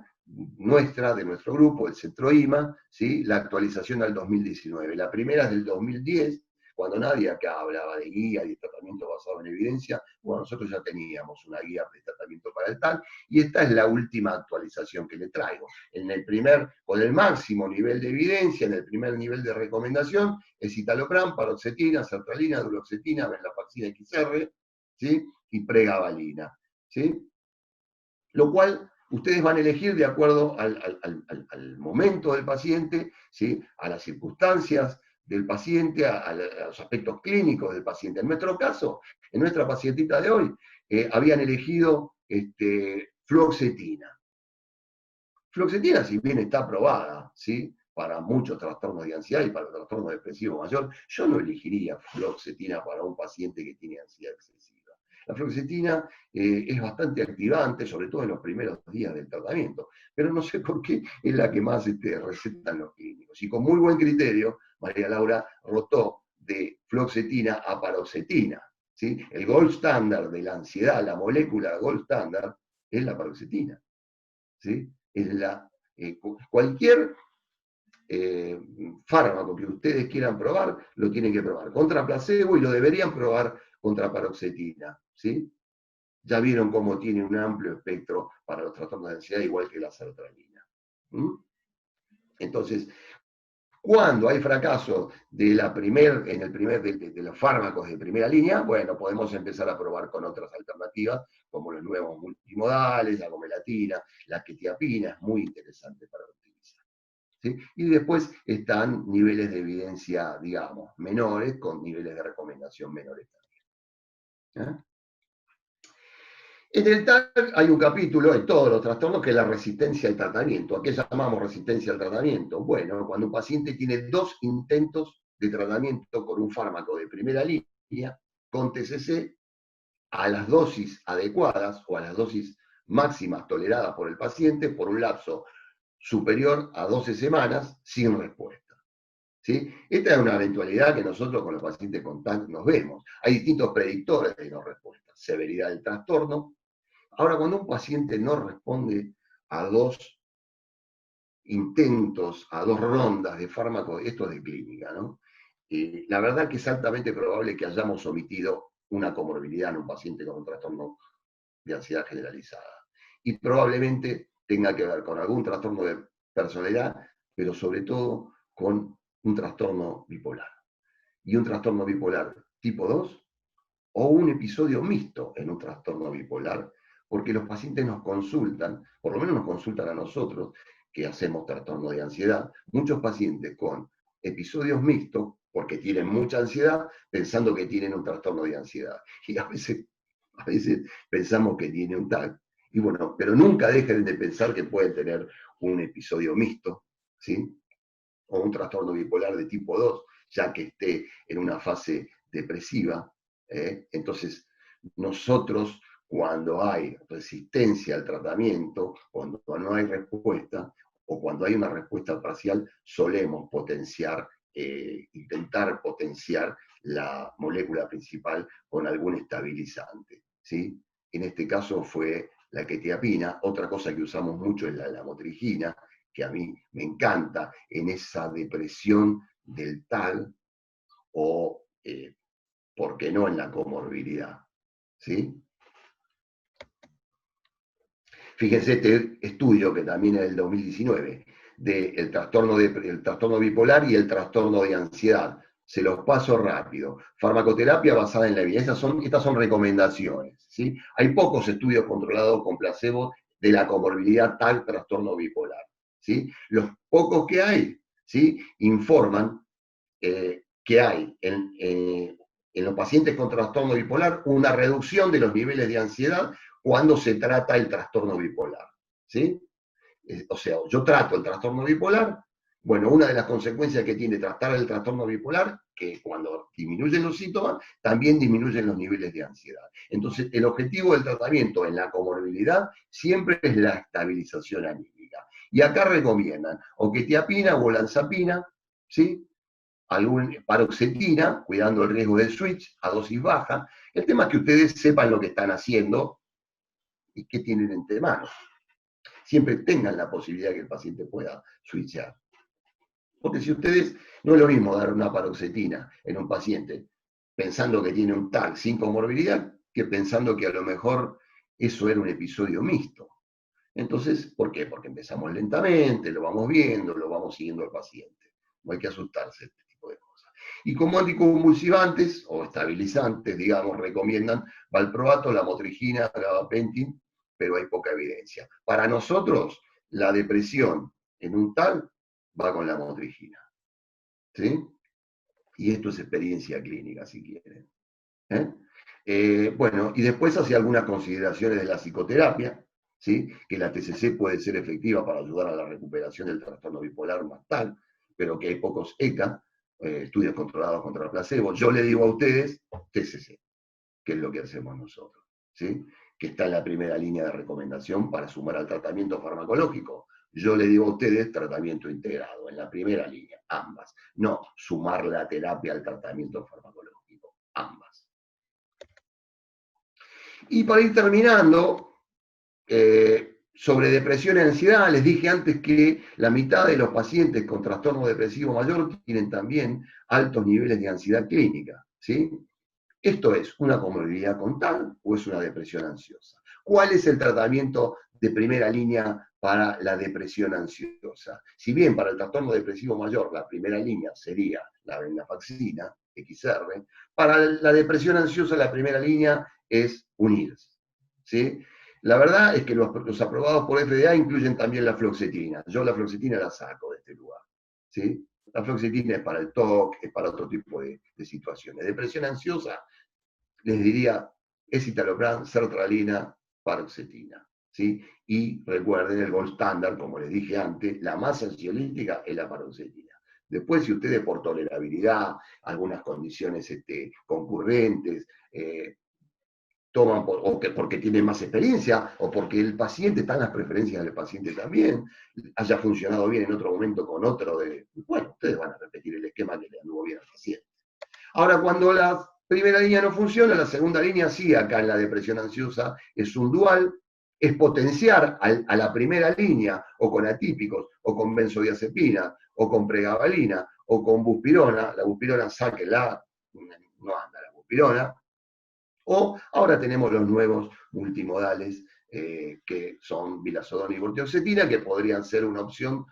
nuestra, de nuestro grupo, el Centro IMA, ¿sí? La actualización al 2019. La primera es del 2010, cuando nadie acá hablaba de guía y de tratamiento basado en evidencia. Bueno, nosotros ya teníamos una guía de tratamiento para el TAC, y esta es la última actualización que le traigo. Con el máximo nivel de evidencia, en el primer nivel de recomendación, es citalopram, paroxetina, sertralina, duloxetina, venlafaxina XR, ¿sí? Y pregabalina, ¿sí? Lo cual ustedes van a elegir de acuerdo al momento del paciente, ¿sí? A las circunstancias del paciente, a los aspectos clínicos del paciente. En nuestro caso, en nuestra pacientita de hoy, habían elegido fluoxetina. Fluoxetina, si bien está aprobada, ¿sí? Para muchos trastornos de ansiedad y para trastornos depresivos mayor, yo no elegiría fluoxetina para un paciente que tiene ansiedad excesiva. La fluoxetina es bastante activante, sobre todo en los primeros días del tratamiento, pero no sé por qué es la que más recetan los clínicos. Y con muy buen criterio, María Laura rotó de fluoxetina a paroxetina, ¿sí? El gold standard de la ansiedad, la molécula gold standard, es la paroxetina, ¿sí? Cualquier fármaco que ustedes quieran probar, lo tienen que probar contra placebo, y lo deberían probar contra paroxetina, ¿sí? Ya vieron cómo tiene un amplio espectro para los trastornos de ansiedad, igual que la sertralina. Entonces, cuando hay fracaso de los fármacos de primera línea, bueno, podemos empezar a probar con otras alternativas, como los nuevos multimodales, la gomelatina, la quetiapina, es muy interesante para utilizar, ¿sí? Y después están niveles de evidencia, digamos, menores, con niveles de recomendación menores también. En el TAC hay un capítulo de todos los trastornos que es la resistencia al tratamiento. ¿A qué llamamos resistencia al tratamiento? Bueno, cuando un paciente tiene 2 intentos de tratamiento con un fármaco de primera línea, con TCC, a las dosis adecuadas o a las dosis máximas toleradas por el paciente por un lapso superior a 12 semanas sin respuesta, ¿sí? Esta es una eventualidad que nosotros con los pacientes con TAC nos vemos. Hay distintos predictores de no respuesta: severidad del trastorno. Ahora, cuando un paciente no responde a 2 intentos, a 2 rondas de fármaco, esto es de clínica, ¿no? La verdad que es altamente probable que hayamos omitido una comorbilidad en un paciente con un trastorno de ansiedad generalizada. Y probablemente tenga que ver con algún trastorno de personalidad, pero sobre todo con un trastorno bipolar. Y un trastorno bipolar tipo 2 o un episodio mixto en un trastorno bipolar, porque los pacientes nos consultan, por lo menos nos consultan a nosotros, que hacemos trastorno de ansiedad, muchos pacientes con episodios mixtos, porque tienen mucha ansiedad, pensando que tienen un trastorno de ansiedad. Y a veces pensamos que tiene un TAC, y bueno, pero nunca dejen de pensar que pueden tener un episodio mixto, ¿sí? O un trastorno bipolar de tipo 2, ya que esté en una fase depresiva. Entonces, nosotros, cuando hay resistencia al tratamiento, cuando no hay respuesta, o cuando hay una respuesta parcial, solemos intentar potenciar la molécula principal con algún estabilizante, ¿sí? En este caso fue la quetiapina. Otra cosa que usamos mucho es la lamotrigina, que a mí me encanta en esa depresión del TAG, o, ¿por qué no?, en la comorbilidad, ¿sí? Fíjense este estudio, que también es del 2019, del trastorno bipolar y el trastorno de ansiedad. se los paso rápido. Farmacoterapia basada en la evidencia, estas son recomendaciones, ¿sí? Hay pocos estudios controlados con placebo de la comorbilidad tal trastorno bipolar, ¿sí? Los pocos que hay, ¿sí? Informan que hay en los pacientes con trastorno bipolar una reducción de los niveles de ansiedad cuando se trata el trastorno bipolar, ¿sí? O sea, yo trato el trastorno bipolar, bueno, una de las consecuencias que tiene tratar el trastorno bipolar, que cuando disminuyen los síntomas, también disminuyen los niveles de ansiedad. Entonces, el objetivo del tratamiento en la comorbilidad siempre es la estabilización anímica. Y acá recomiendan o quetiapina o olanzapina, ¿sí? Algún paroxetina, cuidando el riesgo del switch a dosis baja. El tema es que ustedes sepan lo que están haciendo y qué tienen entre manos. Siempre tengan la posibilidad que el paciente pueda switchar. Porque si ustedes, no es lo mismo dar una paroxetina en un paciente pensando que tiene un TAC sin comorbilidad, que pensando que a lo mejor eso era un episodio mixto. Entonces, ¿por qué? Porque empezamos lentamente, lo vamos viendo, lo vamos siguiendo al paciente. No hay que asustarse de este tipo de cosas. Y como anticonvulsivantes o estabilizantes, digamos, recomiendan valproato, lamotrigina, gabapentin, pero hay poca evidencia. Para nosotros, la depresión en un TAC va con la lamotrigina, ¿sí? Y esto es experiencia clínica, si quieren. Bueno, y después hace algunas consideraciones de la psicoterapia, ¿sí? Que la TCC puede ser efectiva para ayudar a la recuperación del trastorno bipolar más tal, pero que hay pocos ECA, estudios controlados contra el placebo. Yo le digo a ustedes TCC, que es lo que hacemos nosotros, ¿sí? Que está en la primera línea de recomendación para sumar al tratamiento farmacológico. Yo le digo a ustedes tratamiento integrado, en la primera línea, ambas. No sumar la terapia al tratamiento farmacológico, ambas. Y para ir terminando, sobre depresión y ansiedad, les dije antes que la mitad de los pacientes con trastorno depresivo mayor tienen también altos niveles de ansiedad clínica, ¿sí? ¿Esto es una comorbilidad con TAC o es una depresión ansiosa? ¿Cuál es el tratamiento de primera línea para la depresión ansiosa? Si bien para el trastorno depresivo mayor la primera línea sería la venlafaxina, XR, para la depresión ansiosa la primera línea es un IRS, ¿sí? La verdad es que los aprobados por FDA incluyen también la fluoxetina. Yo la fluoxetina la saco de este lugar, ¿sí? La fluoxetina es para el TOC, es para otro tipo de situaciones. Depresión ansiosa, les diría escitalopram, sertralina, paroxetina, ¿sí? Y recuerden el gold standard, como les dije antes, la más ansiolítica es la paroxetina. Después, si ustedes por tolerabilidad, algunas condiciones concurrentes, toman porque tienen más experiencia o porque el paciente, están las preferencias del paciente también, haya funcionado bien en otro momento con otro bueno, ustedes van a repetir el esquema que le anduvo bien al paciente. Ahora, cuando la primera línea no funciona, la segunda línea sí, acá en la depresión ansiosa, es un dual, es potenciar a la primera línea, o con atípicos, o con benzodiazepina, o con pregabalina, o con buspirona. La buspirona, sáquenla, no anda la buspirona. O ahora tenemos los nuevos multimodales, que son vilazodona y vortioxetina, que podrían ser una opción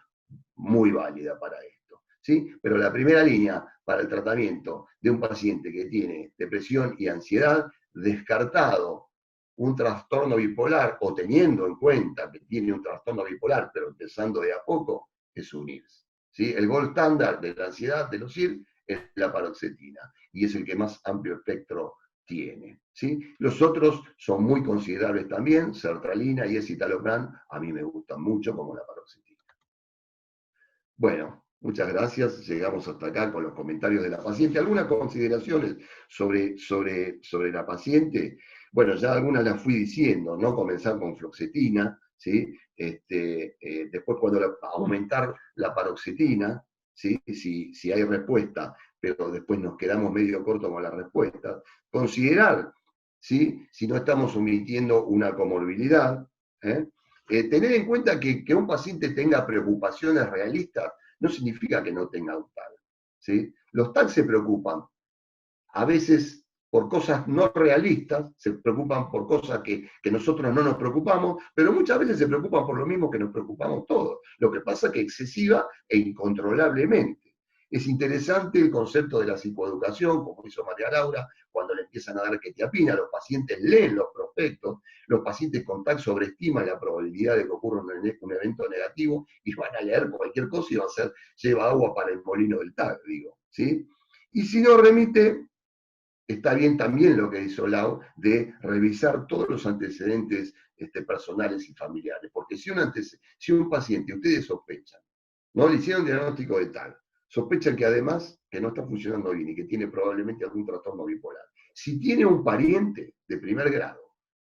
muy válida para esto, ¿sí? Pero la primera línea para el tratamiento de un paciente que tiene depresión y ansiedad, descartado un trastorno bipolar o teniendo en cuenta que tiene un trastorno bipolar, pero empezando de a poco, es un IRS, ¿sí? El gold standard de la ansiedad de los IRS es la paroxetina y es el que más amplio espectro tiene, ¿sí? Los otros son muy considerables también, sertralina y escitalopram, a mí me gustan mucho como la paroxetina. Bueno, muchas gracias. Llegamos hasta acá con los comentarios de la paciente. ¿Algunas consideraciones sobre la paciente? Bueno, ya algunas las fui diciendo, ¿no? Comenzar con fluoxetina, ¿sí? Después aumentar la paroxetina, ¿sí? Si hay respuesta, pero después nos quedamos medio cortos con la respuesta. Considerar, ¿sí? Si no estamos omitiendo una comorbilidad, tener en cuenta que un paciente tenga preocupaciones realistas no significa que no tenga un TAC, ¿sí? Los TAC se preocupan a veces por cosas no realistas, se preocupan por cosas que nosotros no nos preocupamos, pero muchas veces se preocupan por lo mismo que nos preocupamos todos. Lo que pasa es que excesiva e incontrolablemente. Es interesante el concepto de la psicoeducación, como hizo María Laura, cuando le empiezan a dar quetiapina, los pacientes leen los prospectos, los pacientes con TAC sobreestiman la probabilidad de que ocurra un evento negativo y van a leer cualquier cosa y va a ser, lleva agua para el molino del TAC, digo, ¿sí? Y si no remite, está bien también lo que hizo Lau de revisar todos los antecedentes personales y familiares, porque si un paciente, ustedes sospechan, ¿no? Le hicieron diagnóstico de tal, sospechan que además que no está funcionando bien y que tiene probablemente algún trastorno bipolar. Si tiene un pariente de primer grado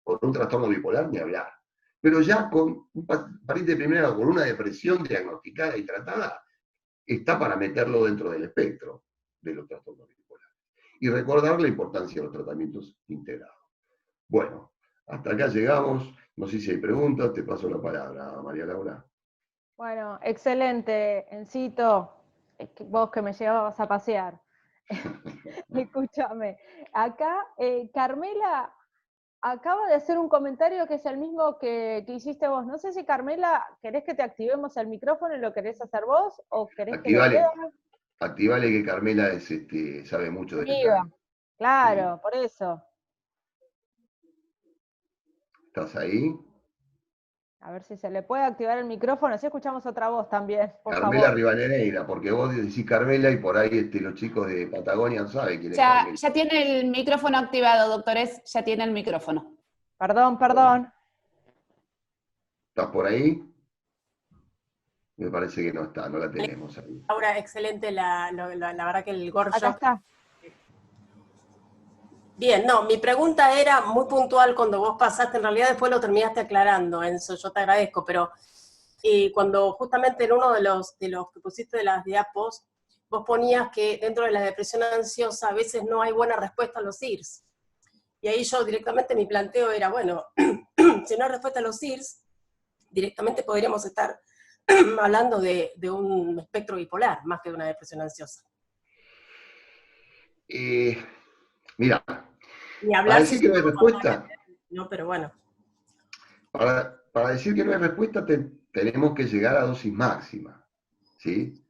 con un trastorno bipolar, ni hablar. Pero ya con un pariente de primer grado con una depresión diagnosticada y tratada, está para meterlo dentro del espectro de los trastornos bipolares. Y recordar la importancia de los tratamientos integrados. Bueno, hasta acá llegamos. No sé si hay preguntas, te paso la palabra, María Laura. Bueno, excelente, Encito, vos que me llevabas a pasear. Escúchame, acá Carmela acaba de hacer un comentario que es el mismo que hiciste vos. No sé si, Carmela, ¿querés que te activemos el micrófono y lo querés hacer vos o querés que lo lea? Activale que Carmela es, sabe mucho de Amiga, TAC. claro, Sí. por eso. ¿Estás ahí? A ver si se le puede activar el micrófono, así escuchamos otra voz también, por Carmela favor. Rivadeneira, porque vos decís Carmela y por ahí los chicos de Patagonia no saben quién es Ya, Carmela. ya tiene el micrófono activado, doctores, ya tiene el micrófono. Perdón, perdón. ¿Estás por ahí? Me parece que no está, no la tenemos ahí. Laura, excelente la verdad que el workshop. Acá está. Bien, no, mi pregunta era muy puntual cuando vos pasaste, en realidad después lo terminaste aclarando, Enzo, yo te agradezco, pero cuando justamente en uno de los que pusiste de las diapos, vos ponías que dentro de la depresión ansiosa a veces no hay buena respuesta a los IRS. Y ahí yo directamente mi planteo era, bueno, si no hay respuesta a los IRS, directamente podríamos estar hablando de un espectro bipolar, más que de una depresión ansiosa. Mira, Ni hablar para decir que no hay respuesta, no, pero bueno. para decir que no hay respuesta tenemos que llegar a dosis máxima, ¿sí?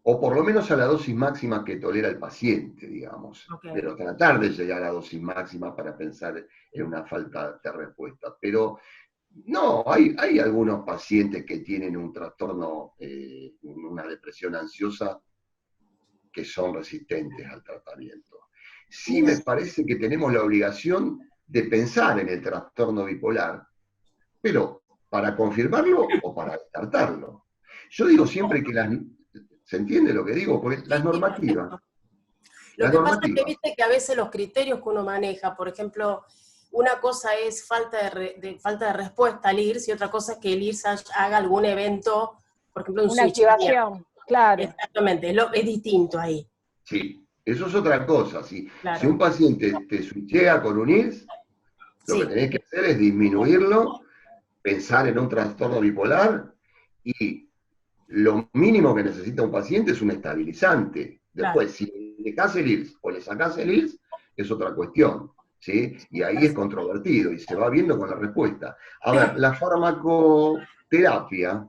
O por lo menos a la dosis máxima que tolera el paciente, digamos. Okay. Pero tratar de llegar a dosis máxima para pensar en una falta de respuesta. Pero no, hay algunos pacientes que tienen un trastorno, una depresión ansiosa, que son resistentes al tratamiento. Sí me parece que tenemos la obligación de pensar en el trastorno bipolar, pero para confirmarlo o para descartarlo. Yo digo siempre que ¿se entiende lo que digo? Porque las normativas. Lo que pasa es que viste que a veces los criterios que uno maneja, por ejemplo, una cosa es falta de respuesta al IRS y otra cosa es que el IRS haga algún evento, por ejemplo, un una switch. Activación, claro. Exactamente, es distinto ahí. Sí, eso es otra cosa. Claro. Si un paciente te switchea con un IRS, lo que tenés que hacer es disminuirlo, pensar en un trastorno bipolar y lo mínimo que necesita un paciente es un estabilizante. Después, si le dejás el IRS o le sacás el IRS, es otra cuestión, ¿sí? Y ahí es controvertido y se va viendo con la respuesta. A ver, la farmacoterapia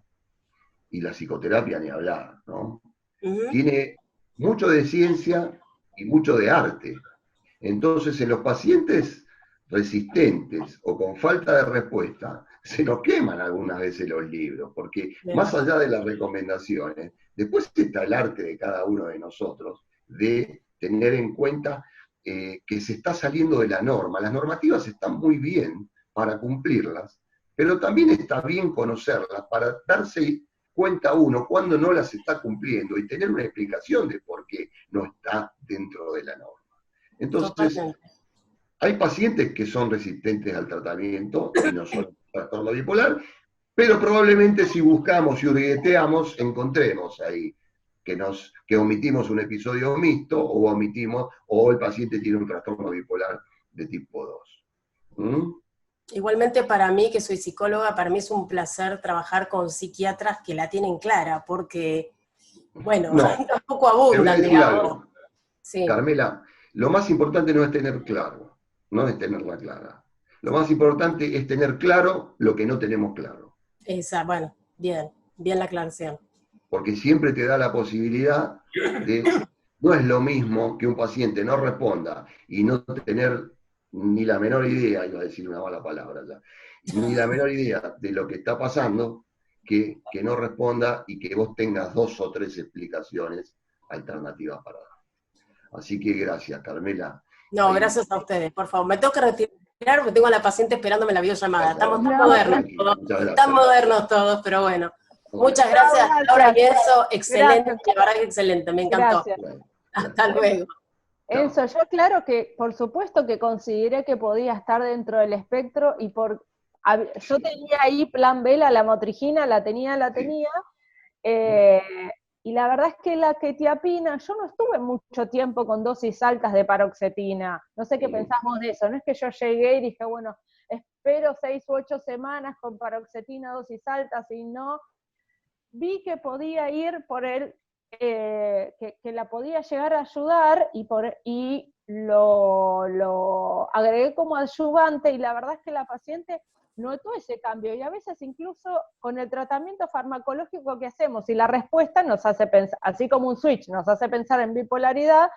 y la psicoterapia ni hablar, ¿no? Tiene mucho de ciencia y mucho de arte. Entonces, en los pacientes resistentes o con falta de respuesta, se nos queman algunas veces los libros, porque más allá de las recomendaciones, después está el arte de cada uno de nosotros de tener en cuenta que se está saliendo de la norma. Las normativas están muy bien para cumplirlas, pero también está bien conocerlas para darse cuenta uno cuando no las está cumpliendo y tener una explicación de por qué no está dentro de la norma. Entonces, hay pacientes que son resistentes al tratamiento y no son trastorno bipolar, pero probablemente si buscamos y hurgueteamos, encontremos ahí que omitimos un episodio mixto o el paciente tiene un trastorno bipolar de tipo 2. ¿Mm? Igualmente para mí, que soy psicóloga, para mí es un placer trabajar con psiquiatras que la tienen clara, porque, bueno, tampoco abundan, digamos. Sí. Carmela, lo más importante no es tener claro, no es tenerla clara. Lo más importante es tener claro lo que no tenemos claro. Bueno, bien la aclaración. porque siempre te da la posibilidad de, no es lo mismo que un paciente no responda y no tener ni la menor idea, iba a decir una mala palabra ya, ni la menor idea de lo que está pasando, que no responda y que vos tengas 2 o 3 explicaciones alternativas para dar. Así que gracias, Carmela. No, Ahí, gracias a ustedes, por favor. Me tengo que retirar porque tengo a la paciente esperándome la videollamada. Estamos tan No, modernos todos, muchas gracias. tan modernos todos, pero bueno. Bueno, Muchas gracias, Laura y Enzo. Excelente, Gracias. la verdad que excelente, me encantó. Gracias. bueno, Hasta gracias. luego. Enzo, yo claro que, por supuesto que consideré que podía estar dentro del espectro y yo tenía ahí plan B, la lamotrigina, la tenía, y la verdad es que la quetiapina, yo no estuve mucho tiempo con dosis altas de paroxetina, no sé qué pensás vos de eso, no es que yo llegué y dije, bueno, espero 6 u 8 semanas con paroxetina dosis altas y no, vi que podía ir por el que la podía llegar a ayudar y lo agregué como adyuvante y la verdad es que la paciente notó ese cambio y a veces incluso con el tratamiento farmacológico que hacemos y la respuesta nos hace pensar, así como un switch nos hace pensar en bipolaridad,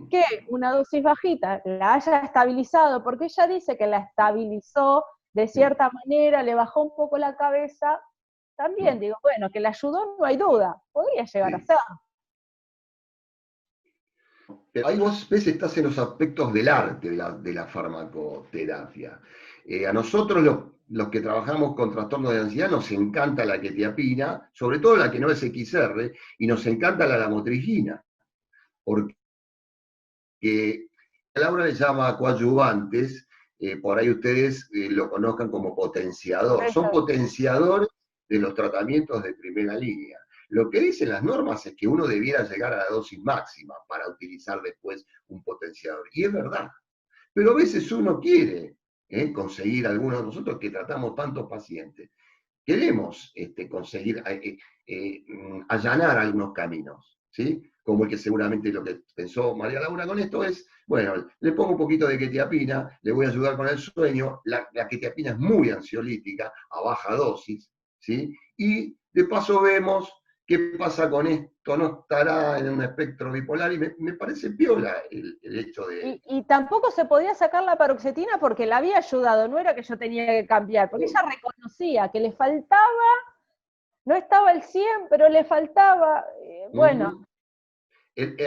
que una dosis bajita la haya estabilizado, porque ella dice que la estabilizó de cierta manera, le bajó un poco la cabeza. También digo, bueno, que la ayudó no hay duda, podría llegar a ser. Pero ahí vos ves, estás en los aspectos del arte de la farmacoterapia. A nosotros los que trabajamos con trastornos de ansiedad nos encanta la quetiapina, sobre todo la que no es XR, y nos encanta la lamotrigina, porque Laura le llama coadyuvantes, por ahí ustedes lo conozcan como potenciador. Son potenciadores de los tratamientos de primera línea. Lo que dicen las normas es que uno debiera llegar a la dosis máxima para utilizar después un potenciador. Y es verdad. Pero a veces uno quiere conseguir, algunos de nosotros que tratamos tantos pacientes, queremos conseguir allanar algunos caminos, ¿sí? Como el que seguramente lo que pensó María Laura con esto es, bueno, le pongo un poquito de quetiapina, le voy a ayudar con el sueño, la quetiapina es muy ansiolítica, a baja dosis, ¿sí? Y de paso vemos qué pasa con esto, no estará en un espectro bipolar, y me parece piola el hecho de... Y tampoco se podía sacar la paroxetina porque la había ayudado, no era que yo tenía que cambiar, porque ella reconocía que le faltaba, no estaba el 100, pero le faltaba, bueno.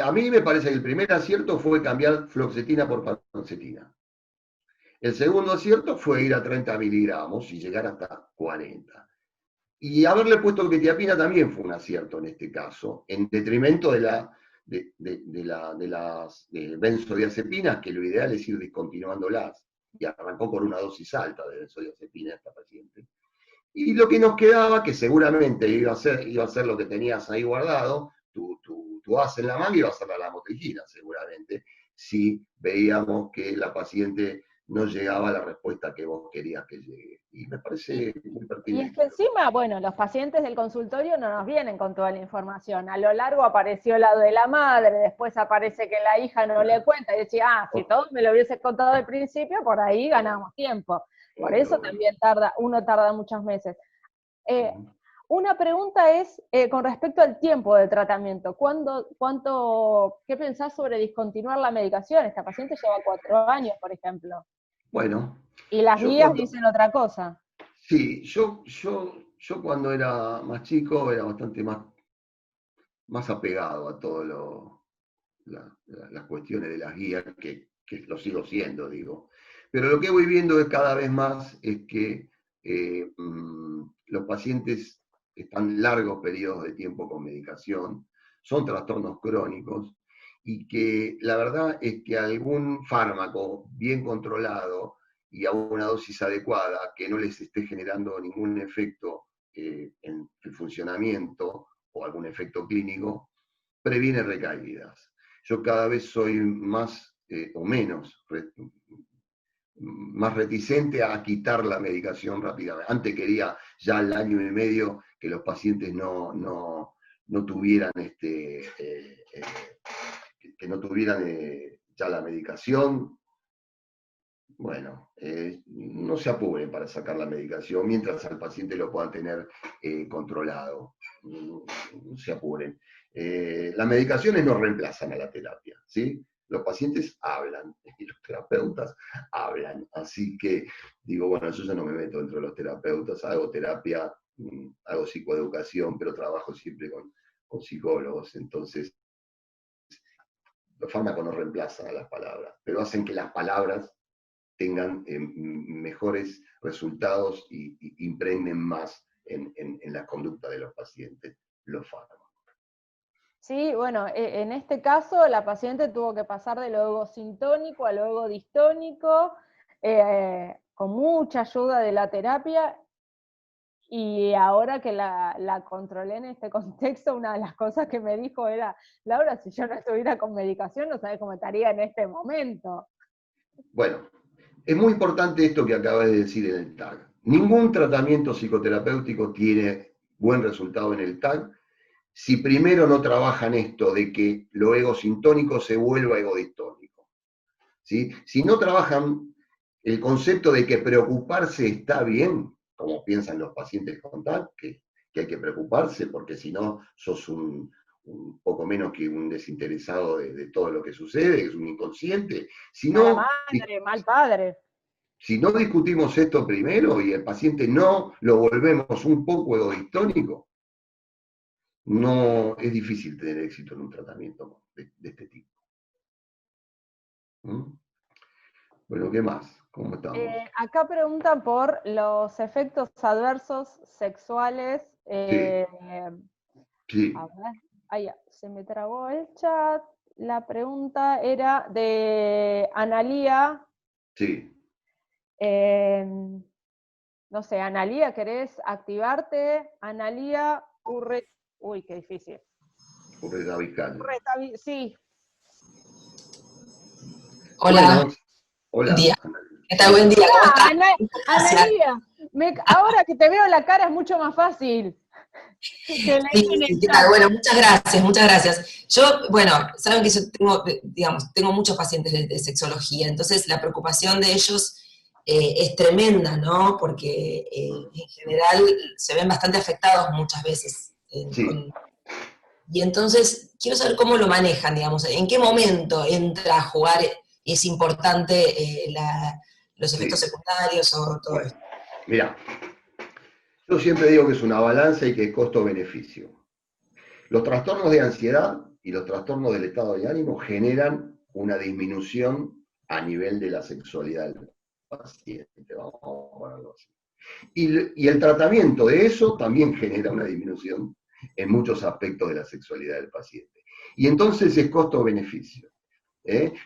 A mí me parece que el primer acierto fue cambiar fluoxetina por paroxetina. El segundo acierto fue ir a 30 miligramos y llegar hasta 40. Y haberle puesto quetiapina también fue un acierto en este caso, en detrimento de las benzodiazepinas, que lo ideal es ir discontinuándolas. Y arrancó con una dosis alta de benzodiazepina esta paciente. Y lo que nos quedaba, que seguramente iba a ser lo que tenías ahí guardado, tu as en la manga, iba a ser la lamotrigina seguramente, si veíamos que la paciente no llegaba a la respuesta que vos querías que llegue. Y me parece muy Y pertinente. es que encima, bueno, los pacientes del consultorio no nos vienen con toda la información. A lo largo apareció la de la madre, después aparece que la hija no le cuenta y decía, si todo me lo hubieses contado al principio, por ahí ganamos tiempo. Por eso también uno tarda muchos meses. Una pregunta es con respecto al tiempo de tratamiento. ¿Qué pensás sobre discontinuar la medicación? Esta paciente lleva 4 años, por ejemplo. Bueno. Y las guías dicen otra cosa. Sí, yo cuando era más chico era bastante más apegado a todo las cuestiones de las guías, que lo sigo siendo, digo. Pero lo que voy viendo cada vez más es que los pacientes están largos periodos de tiempo con medicación, son trastornos crónicos, y que la verdad es que algún fármaco bien controlado y a una dosis adecuada, que no les esté generando ningún efecto en el funcionamiento o algún efecto clínico, previene recaídas. Yo cada vez soy más o menos más reticente a quitar la medicación rápidamente. Antes quería ya al año y medio que los pacientes no tuvieran que no tuvieran ya la medicación, bueno, no se apuren para sacar la medicación mientras al paciente lo puedan tener controlado. No se apuren. Las medicaciones no reemplazan a la terapia, ¿sí? Los pacientes hablan y los terapeutas hablan. Así que digo, bueno, yo ya no me meto dentro de los terapeutas, hago terapia, hago psicoeducación, pero trabajo siempre con psicólogos. Entonces, los fármacos no reemplazan a las palabras, pero hacen que las palabras tengan mejores resultados y impregnen más en la conducta de los pacientes los fármacos. Sí, bueno, en este caso la paciente tuvo que pasar de lo egosintónico a lo egodistónico, con mucha ayuda de la terapia, y ahora que la controlé en este contexto, una de las cosas que me dijo era, Laura, si yo no estuviera con medicación, no sabés cómo estaría en este momento. Bueno, es muy importante esto que acabas de decir en el TAG. Ningún tratamiento psicoterapéutico tiene buen resultado en el TAG si primero no trabajan esto de que lo egosintónico se vuelva egodistónico. ¿Sí? Si no trabajan el concepto de que preocuparse está bien, como piensan los pacientes con TAG, que hay que preocuparse porque si no sos un poco menos que un desinteresado de todo lo que sucede, es un inconsciente. Si Mala no, madre, mal padre. si no discutimos esto primero y el paciente no lo volvemos un poco egodistónico, no es difícil tener éxito en un tratamiento de este tipo. ¿Mm? Bueno, ¿qué más? ¿Cómo estamos? Acá preguntan por los efectos adversos sexuales. Sí, sí, A ver, ahí se me trabó el chat. La pregunta era de Analía. sí. No sé, Analía, ¿querés activarte? Analía Uy, qué difícil. Urregabiscal. Sí. Hola, Bueno, buen hola. día. ¿Qué tal? Sí. Buen día, ¿cómo estás? Hola, Gracias. Analía. Ahora que te veo la cara es mucho más fácil que leer Sí, en sí, el ¿qué tal? chat. Bueno, muchas gracias, muchas gracias. Yo, bueno, saben que yo tengo, digamos, tengo muchos pacientes de sexología, entonces la preocupación de ellos es tremenda, ¿no? Porque en general se ven bastante afectados muchas veces. Sí. Y entonces quiero saber cómo lo manejan, digamos, en qué momento entra a jugar y es importante los efectos Sí. secundarios o todo Bueno, esto. mira, yo siempre digo que es una balanza y que es costo-beneficio. Los trastornos de ansiedad y los trastornos del estado de ánimo generan una disminución a nivel de la sexualidad del paciente, vamos a ponerlo así. Y el tratamiento de eso también genera una disminución en muchos aspectos de la sexualidad del paciente. Y entonces es costo-beneficio.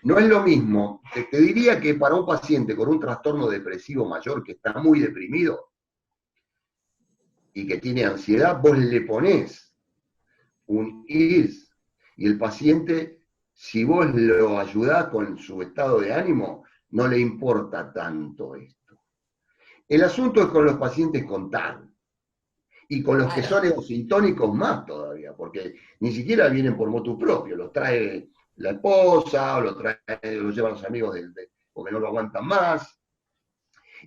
No es lo mismo, te diría que para un paciente con un trastorno depresivo mayor que está muy deprimido y que tiene ansiedad, vos le ponés un IRS y el paciente, si vos lo ayudás con su estado de ánimo, no le importa tanto esto. El asunto es con los pacientes con TAG y con los que Claro. son egosintónicos más todavía, porque ni siquiera vienen por motu propio, los trae la esposa o los llevan los amigos porque no lo aguantan más.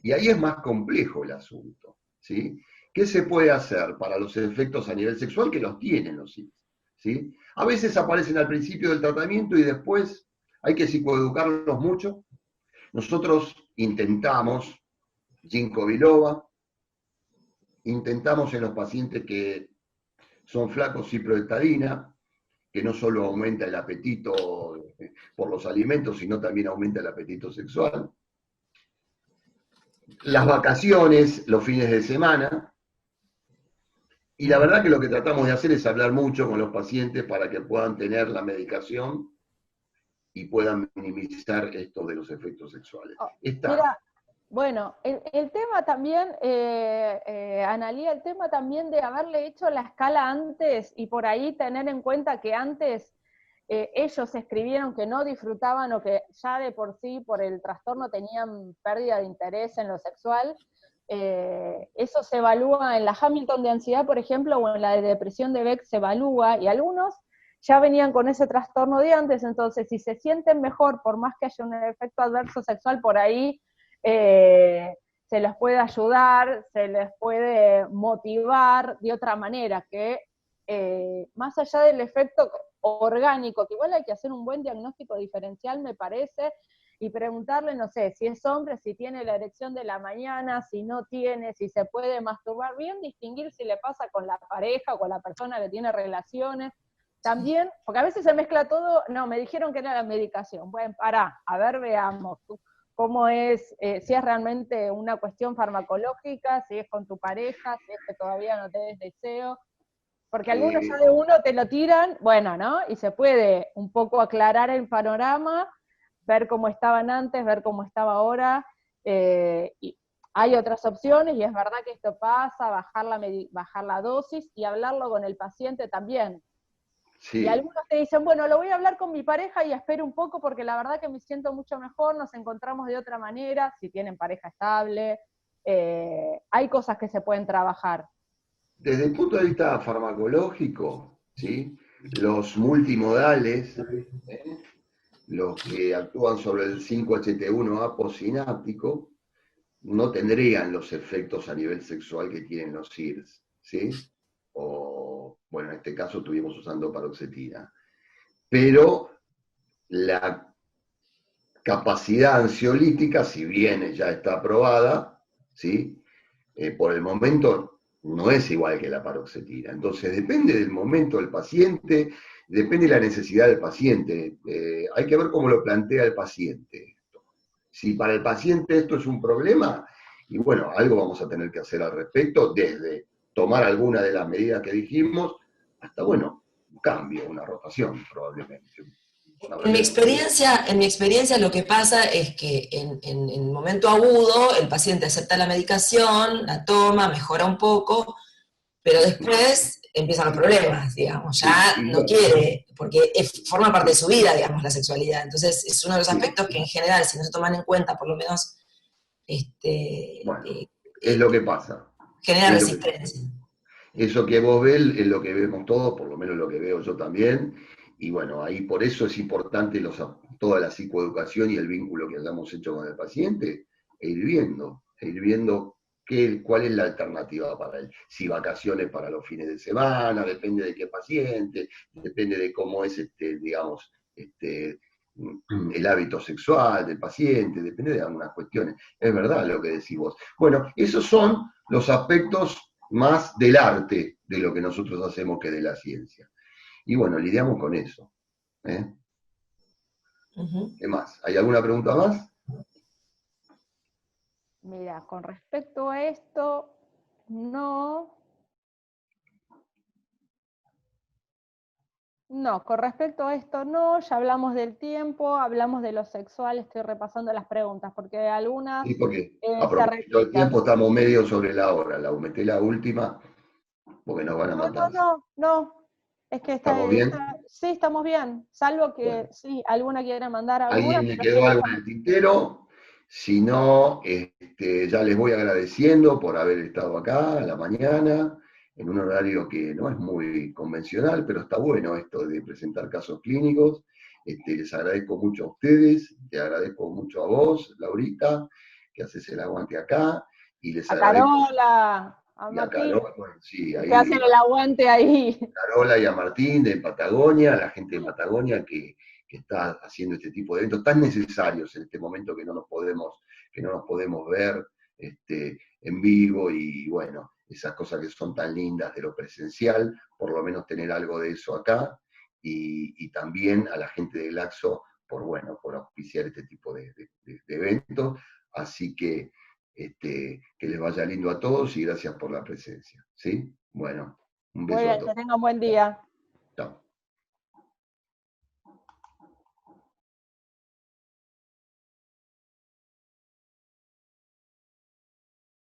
Y ahí es más complejo el asunto, ¿sí? ¿Qué se puede hacer para los efectos a nivel sexual que los tienen los hijos? ¿Sí? A veces aparecen al principio del tratamiento y después hay que psicoeducarlos mucho. Nosotros intentamos, ginkgo biloba, intentamos en los pacientes que son flacos ciproestadina, que no solo aumenta el apetito por los alimentos, sino también aumenta el apetito sexual. Las vacaciones, los fines de semana, y la verdad que lo que tratamos de hacer es hablar mucho con los pacientes para que puedan tener la medicación y puedan minimizar esto de los efectos sexuales. Mira, bueno, el tema también, Analía, el tema también de haberle hecho la escala antes y por ahí tener en cuenta que antes ellos escribieron que no disfrutaban o que ya de por sí, por el trastorno, tenían pérdida de interés en lo sexual. Eso se evalúa en la Hamilton de ansiedad, por ejemplo, o en la de depresión de Beck se evalúa, y algunos ya venían con ese trastorno de antes, entonces si se sienten mejor, por más que haya un efecto adverso sexual, por ahí se les puede ayudar, se les puede motivar de otra manera, que más allá del efecto orgánico, que igual hay que hacer un buen diagnóstico diferencial, me parece, y preguntarle, no sé, si es hombre, si tiene la erección de la mañana, si no tiene, si se puede masturbar, bien distinguir si le pasa con la pareja o con la persona que tiene relaciones. También, porque a veces se mezcla todo, no, me dijeron que era la medicación. Bueno, pará, a ver, veamos cómo es, si es realmente una cuestión farmacológica, si es con tu pareja, si es que todavía no te des deseo, porque algunos ya de uno te lo tiran, bueno, ¿no? Y se puede un poco aclarar el panorama, ver cómo estaban antes, ver cómo estaba ahora, y hay otras opciones, y es verdad que esto pasa, bajar la dosis y hablarlo con el paciente también. Sí. Y algunos te dicen, bueno, lo voy a hablar con mi pareja y espero un poco porque la verdad que me siento mucho mejor, nos encontramos de otra manera, si tienen pareja estable, hay cosas que se pueden trabajar. Desde el punto de vista farmacológico, ¿sí? Los multimodales, los que actúan sobre el 5-HT1 aposináptico, no tendrían los efectos a nivel sexual que tienen los SIRS, ¿sí? O, bueno, en este caso estuvimos usando paroxetina. Pero la capacidad ansiolítica, si bien ya está aprobada, ¿sí? Por el momento no es igual que la paroxetina. Entonces depende del momento del paciente, depende de la necesidad del paciente. Hay que ver cómo lo plantea el paciente. Si para el paciente esto es un problema, y bueno, algo vamos a tener que hacer al respecto, desde tomar alguna de las medidas que dijimos, hasta, bueno, un cambio, una rotación probablemente. En mi experiencia lo que pasa es que en el momento agudo el paciente acepta la medicación, la toma, mejora un poco, pero después empiezan los problemas, digamos, ya no quiere, porque forma parte de su vida, digamos, la sexualidad. Entonces es uno de los aspectos que en general, si no se toman en cuenta, por lo menos, bueno, es lo que pasa. Genera resistencia. Eso que vos ves es lo que vemos todos, por lo menos lo que veo yo también, y bueno, ahí por eso es importante toda la psicoeducación y el vínculo que hayamos hecho con el paciente, e ir viendo cuál es la alternativa para él. Si vacaciones para los fines de semana, depende de qué paciente, depende de cómo es, digamos, el hábito sexual del paciente, depende de algunas cuestiones. Es verdad lo que decís vos. Bueno, esos son los aspectos más del arte de lo que nosotros hacemos que de la ciencia. Y bueno, lidiamos con eso. ¿Qué más? ¿Hay alguna pregunta más? Mira, con respecto a esto, no. No, con respecto a esto no, ya hablamos del tiempo, hablamos de lo sexual, estoy repasando las preguntas, porque algunas Sí, porque a se propósito del repiten. tiempo estamos medio sobre la hora, la aumenté la última, porque nos van a matar. No, es que ¿Estamos bien? sí, estamos bien, salvo que Bueno. Sí, alguna quiere mandar alguna. ¿Alguien le quedó algo en el tintero? Si no, ya les voy agradeciendo por haber estado acá a la mañana, en un horario que no es muy convencional, pero está bueno esto de presentar casos clínicos. Les agradezco mucho a ustedes, te agradezco mucho a vos, Laurita, que haces el aguante acá, y les A agradezco Carola, a y a Martín, Carola, bueno, sí, que hacen ahí el aguante ahí. Carola y a Martín de Patagonia, a la gente de Patagonia que está haciendo este tipo de eventos tan necesarios en este momento que no nos podemos ver en vivo, y bueno, esas cosas que son tan lindas de lo presencial, por lo menos tener algo de eso acá, y también a la gente de Glaxo por auspiciar este tipo de eventos. Así que les vaya lindo a todos y gracias por la presencia. ¿Sí? Bueno, un Muy beso a bien, todos. que tengan buen día.